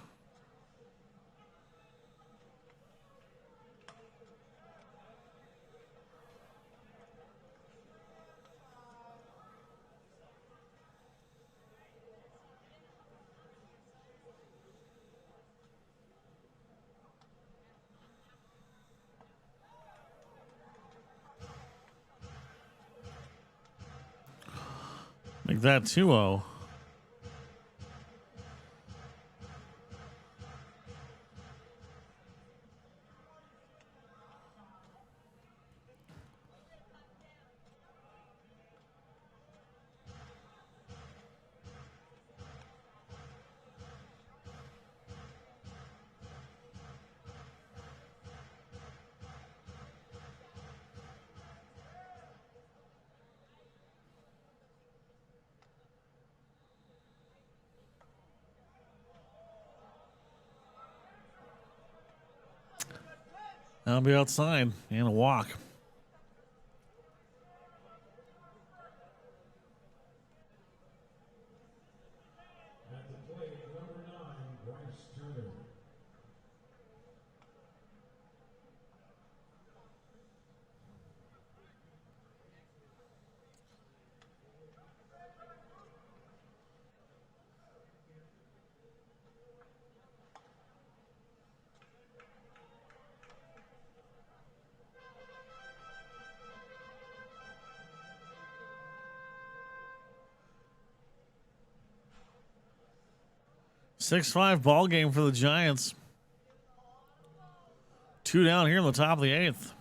Make that 2-0. I'll be outside and a walk. At the plate, number 9, Bryce Turner. Six-five ball game for the Giants. Two down here in the top of the eighth.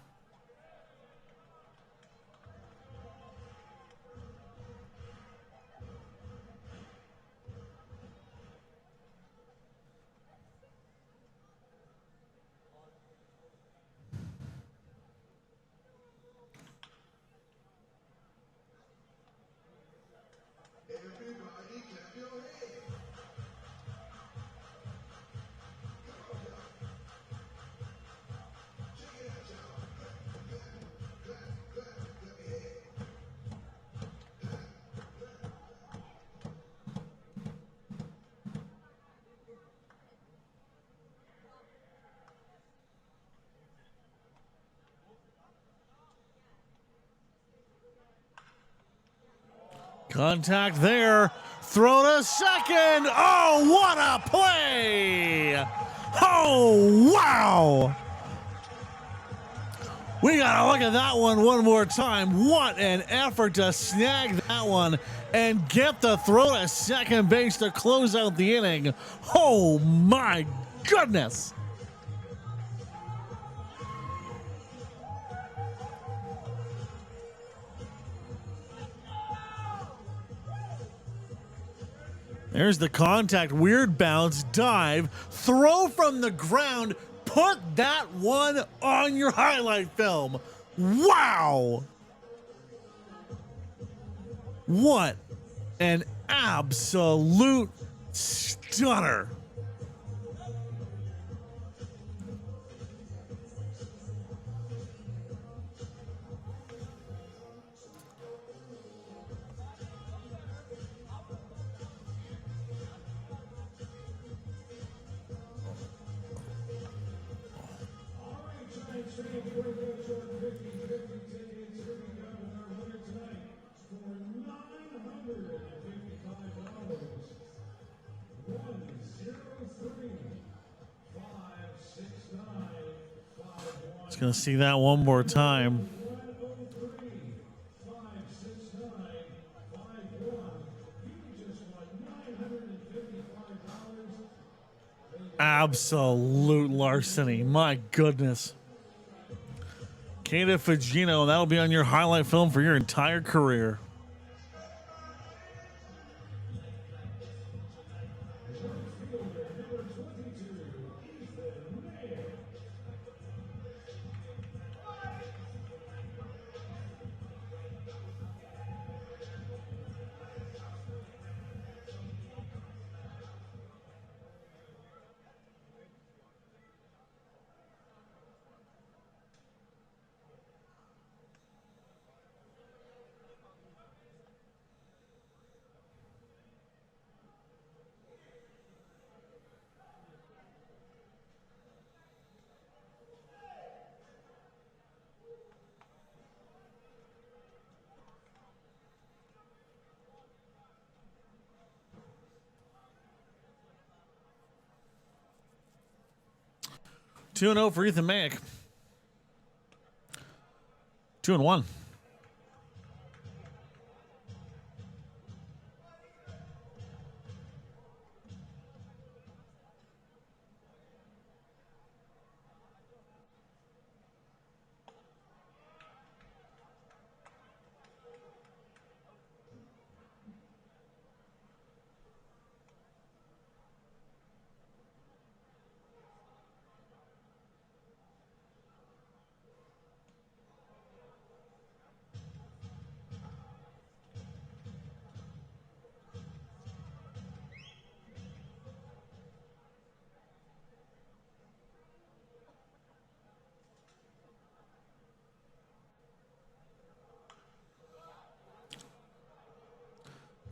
Contact there. Throw to second. Oh, what a play! Oh, wow! We got to look at that one more time. What an effort to snag that one and get the throw to second base to close out the inning. Oh, my goodness. There's the contact, weird bounce, dive, throw from the ground, put that one on your highlight film. Wow! What an absolute stunner. Just gonna see that one more time. Absolute larceny. My goodness. Kata Fujino, that'll be on your highlight film for your entire career. Two and 0 for Ethan Mack. 2-1.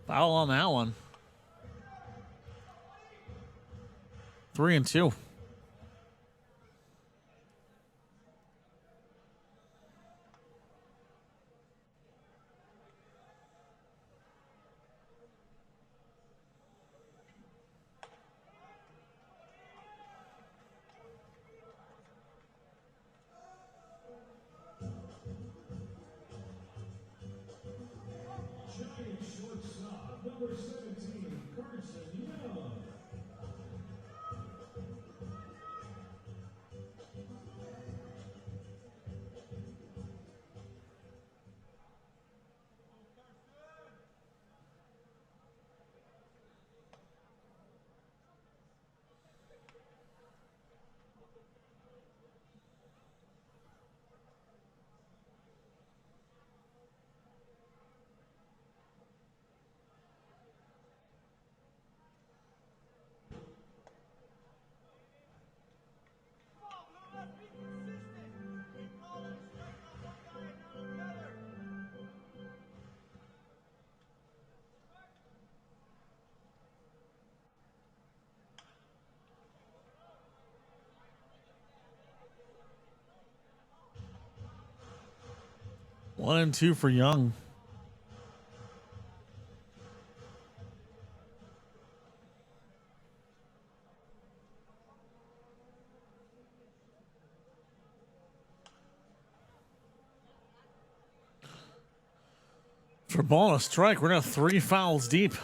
Foul on that one. 3-2. Number 17, Carson Young. One and two for Young. For ball and a strike, we're now 3 fouls deep.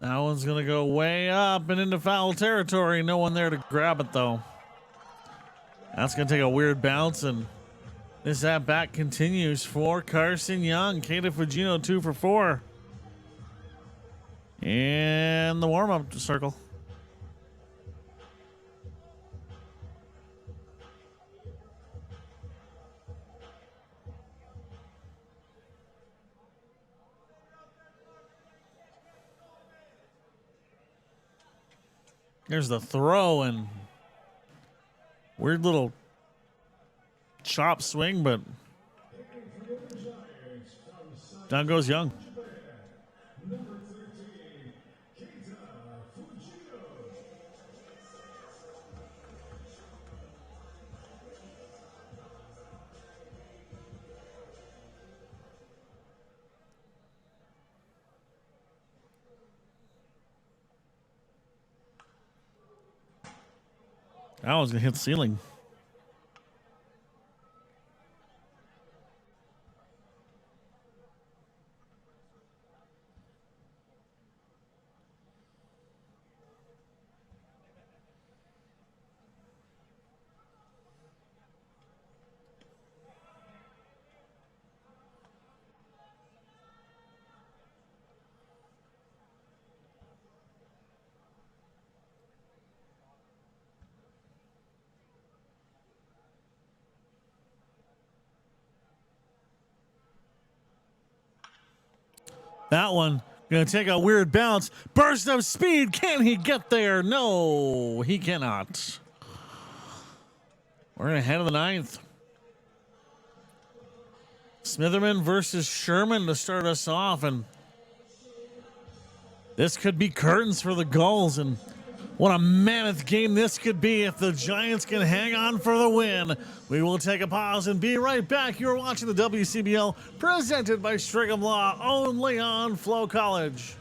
That one's going to go way up and into foul territory. No one there to grab it, though. That's going to take a weird bounce, and this at-bat continues for Carson Young. Kata Fujino 2 for 4. And the warm-up circle. There's the throw and weird little chop swing, but down goes Young. That was going to hit the ceiling. That one going to take a weird bounce. Burst of speed. Can he get there? No, he cannot. We're ahead of the 9th. Smitherman versus Sherman to start us off. And this could be curtains for the Gulls. And what a mammoth game this could be if the Giants can hang on for the win. We will take a pause and be right back. You're watching the WCBL presented by Strigham Law, only on FloCollege.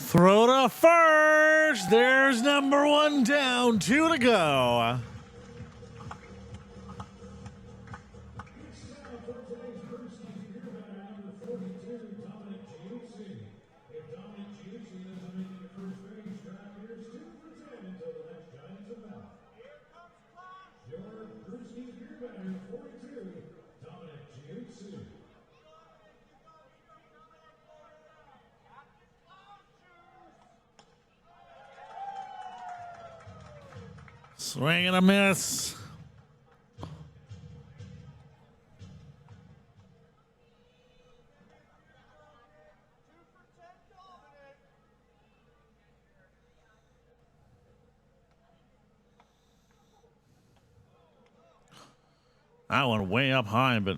Throw to first. There's number 1 down. 2 to go. Swing and a miss. That one way up high, but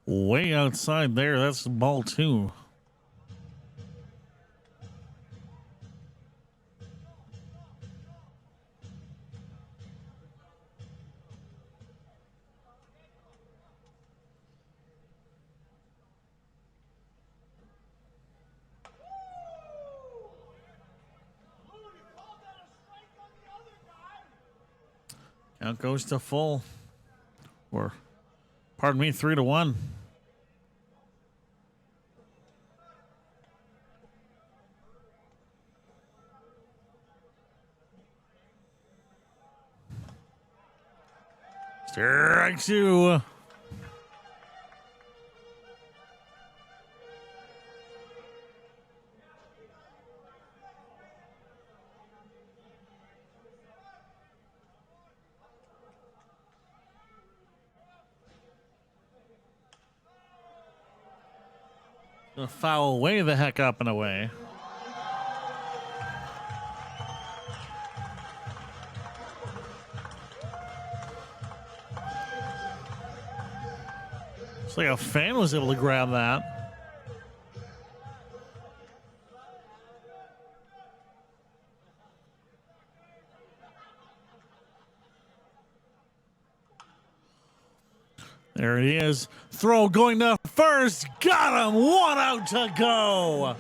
way outside there. That's ball 2. Count goes to full. Or, pardon me, 3-1. Strike 2. Gonna foul way the heck up and away. Looks like a fan was able to grab that. There it is. Throw going to first. Got him. 1 out to go.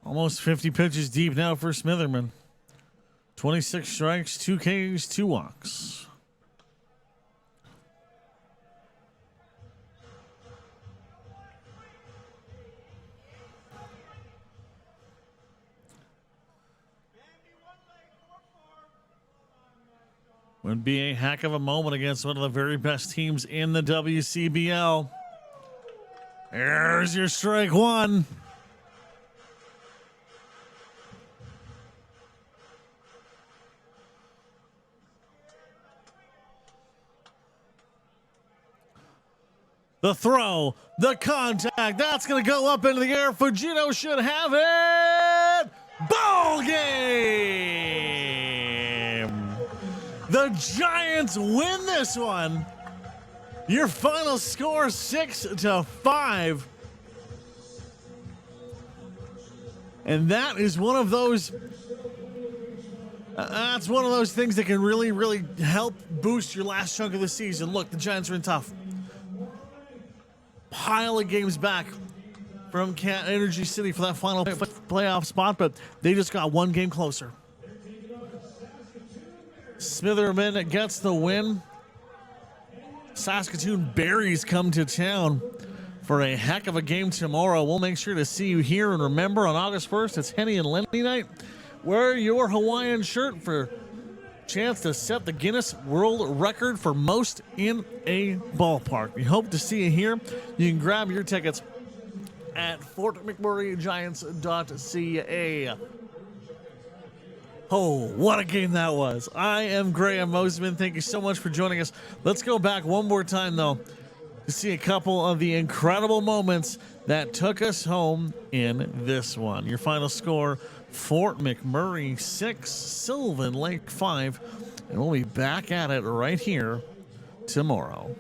Almost 50 pitches deep now for Smitherman. 26 strikes, 2 Ks, 2 walks. Would be a heck of a moment against one of the very best teams in the WCBL. There's your strike 1. The throw, the contact, that's going to go up into the air. Fujito should have it. Ball game. The Giants win this one. Your final score 6-5. And that is one of those, that's one of those things that can really, really help boost your last chunk of the season. Look, the Giants are in tough. Pile of games back from Energy City for that final playoff spot, but they just got 1 game closer. Smitherman gets the win. Saskatoon Berries come to town for a heck of a game tomorrow. We'll make sure to see you here, and remember, on August 1st, it's Henny and Lenny night. Wear your Hawaiian shirt for chance to set the Guinness World Record for most in a ballpark. We hope to see you here. You can grab your tickets at FortMcMurrayGiants.ca. Oh, what a game that was. I am Graham Mosman. Thank you so much for joining us. Let's go back one more time, though, to see a couple of the incredible moments that took us home in this one. Your final score, Fort McMurray 6, Sylvan Lake 5, and we'll be back at it right here tomorrow.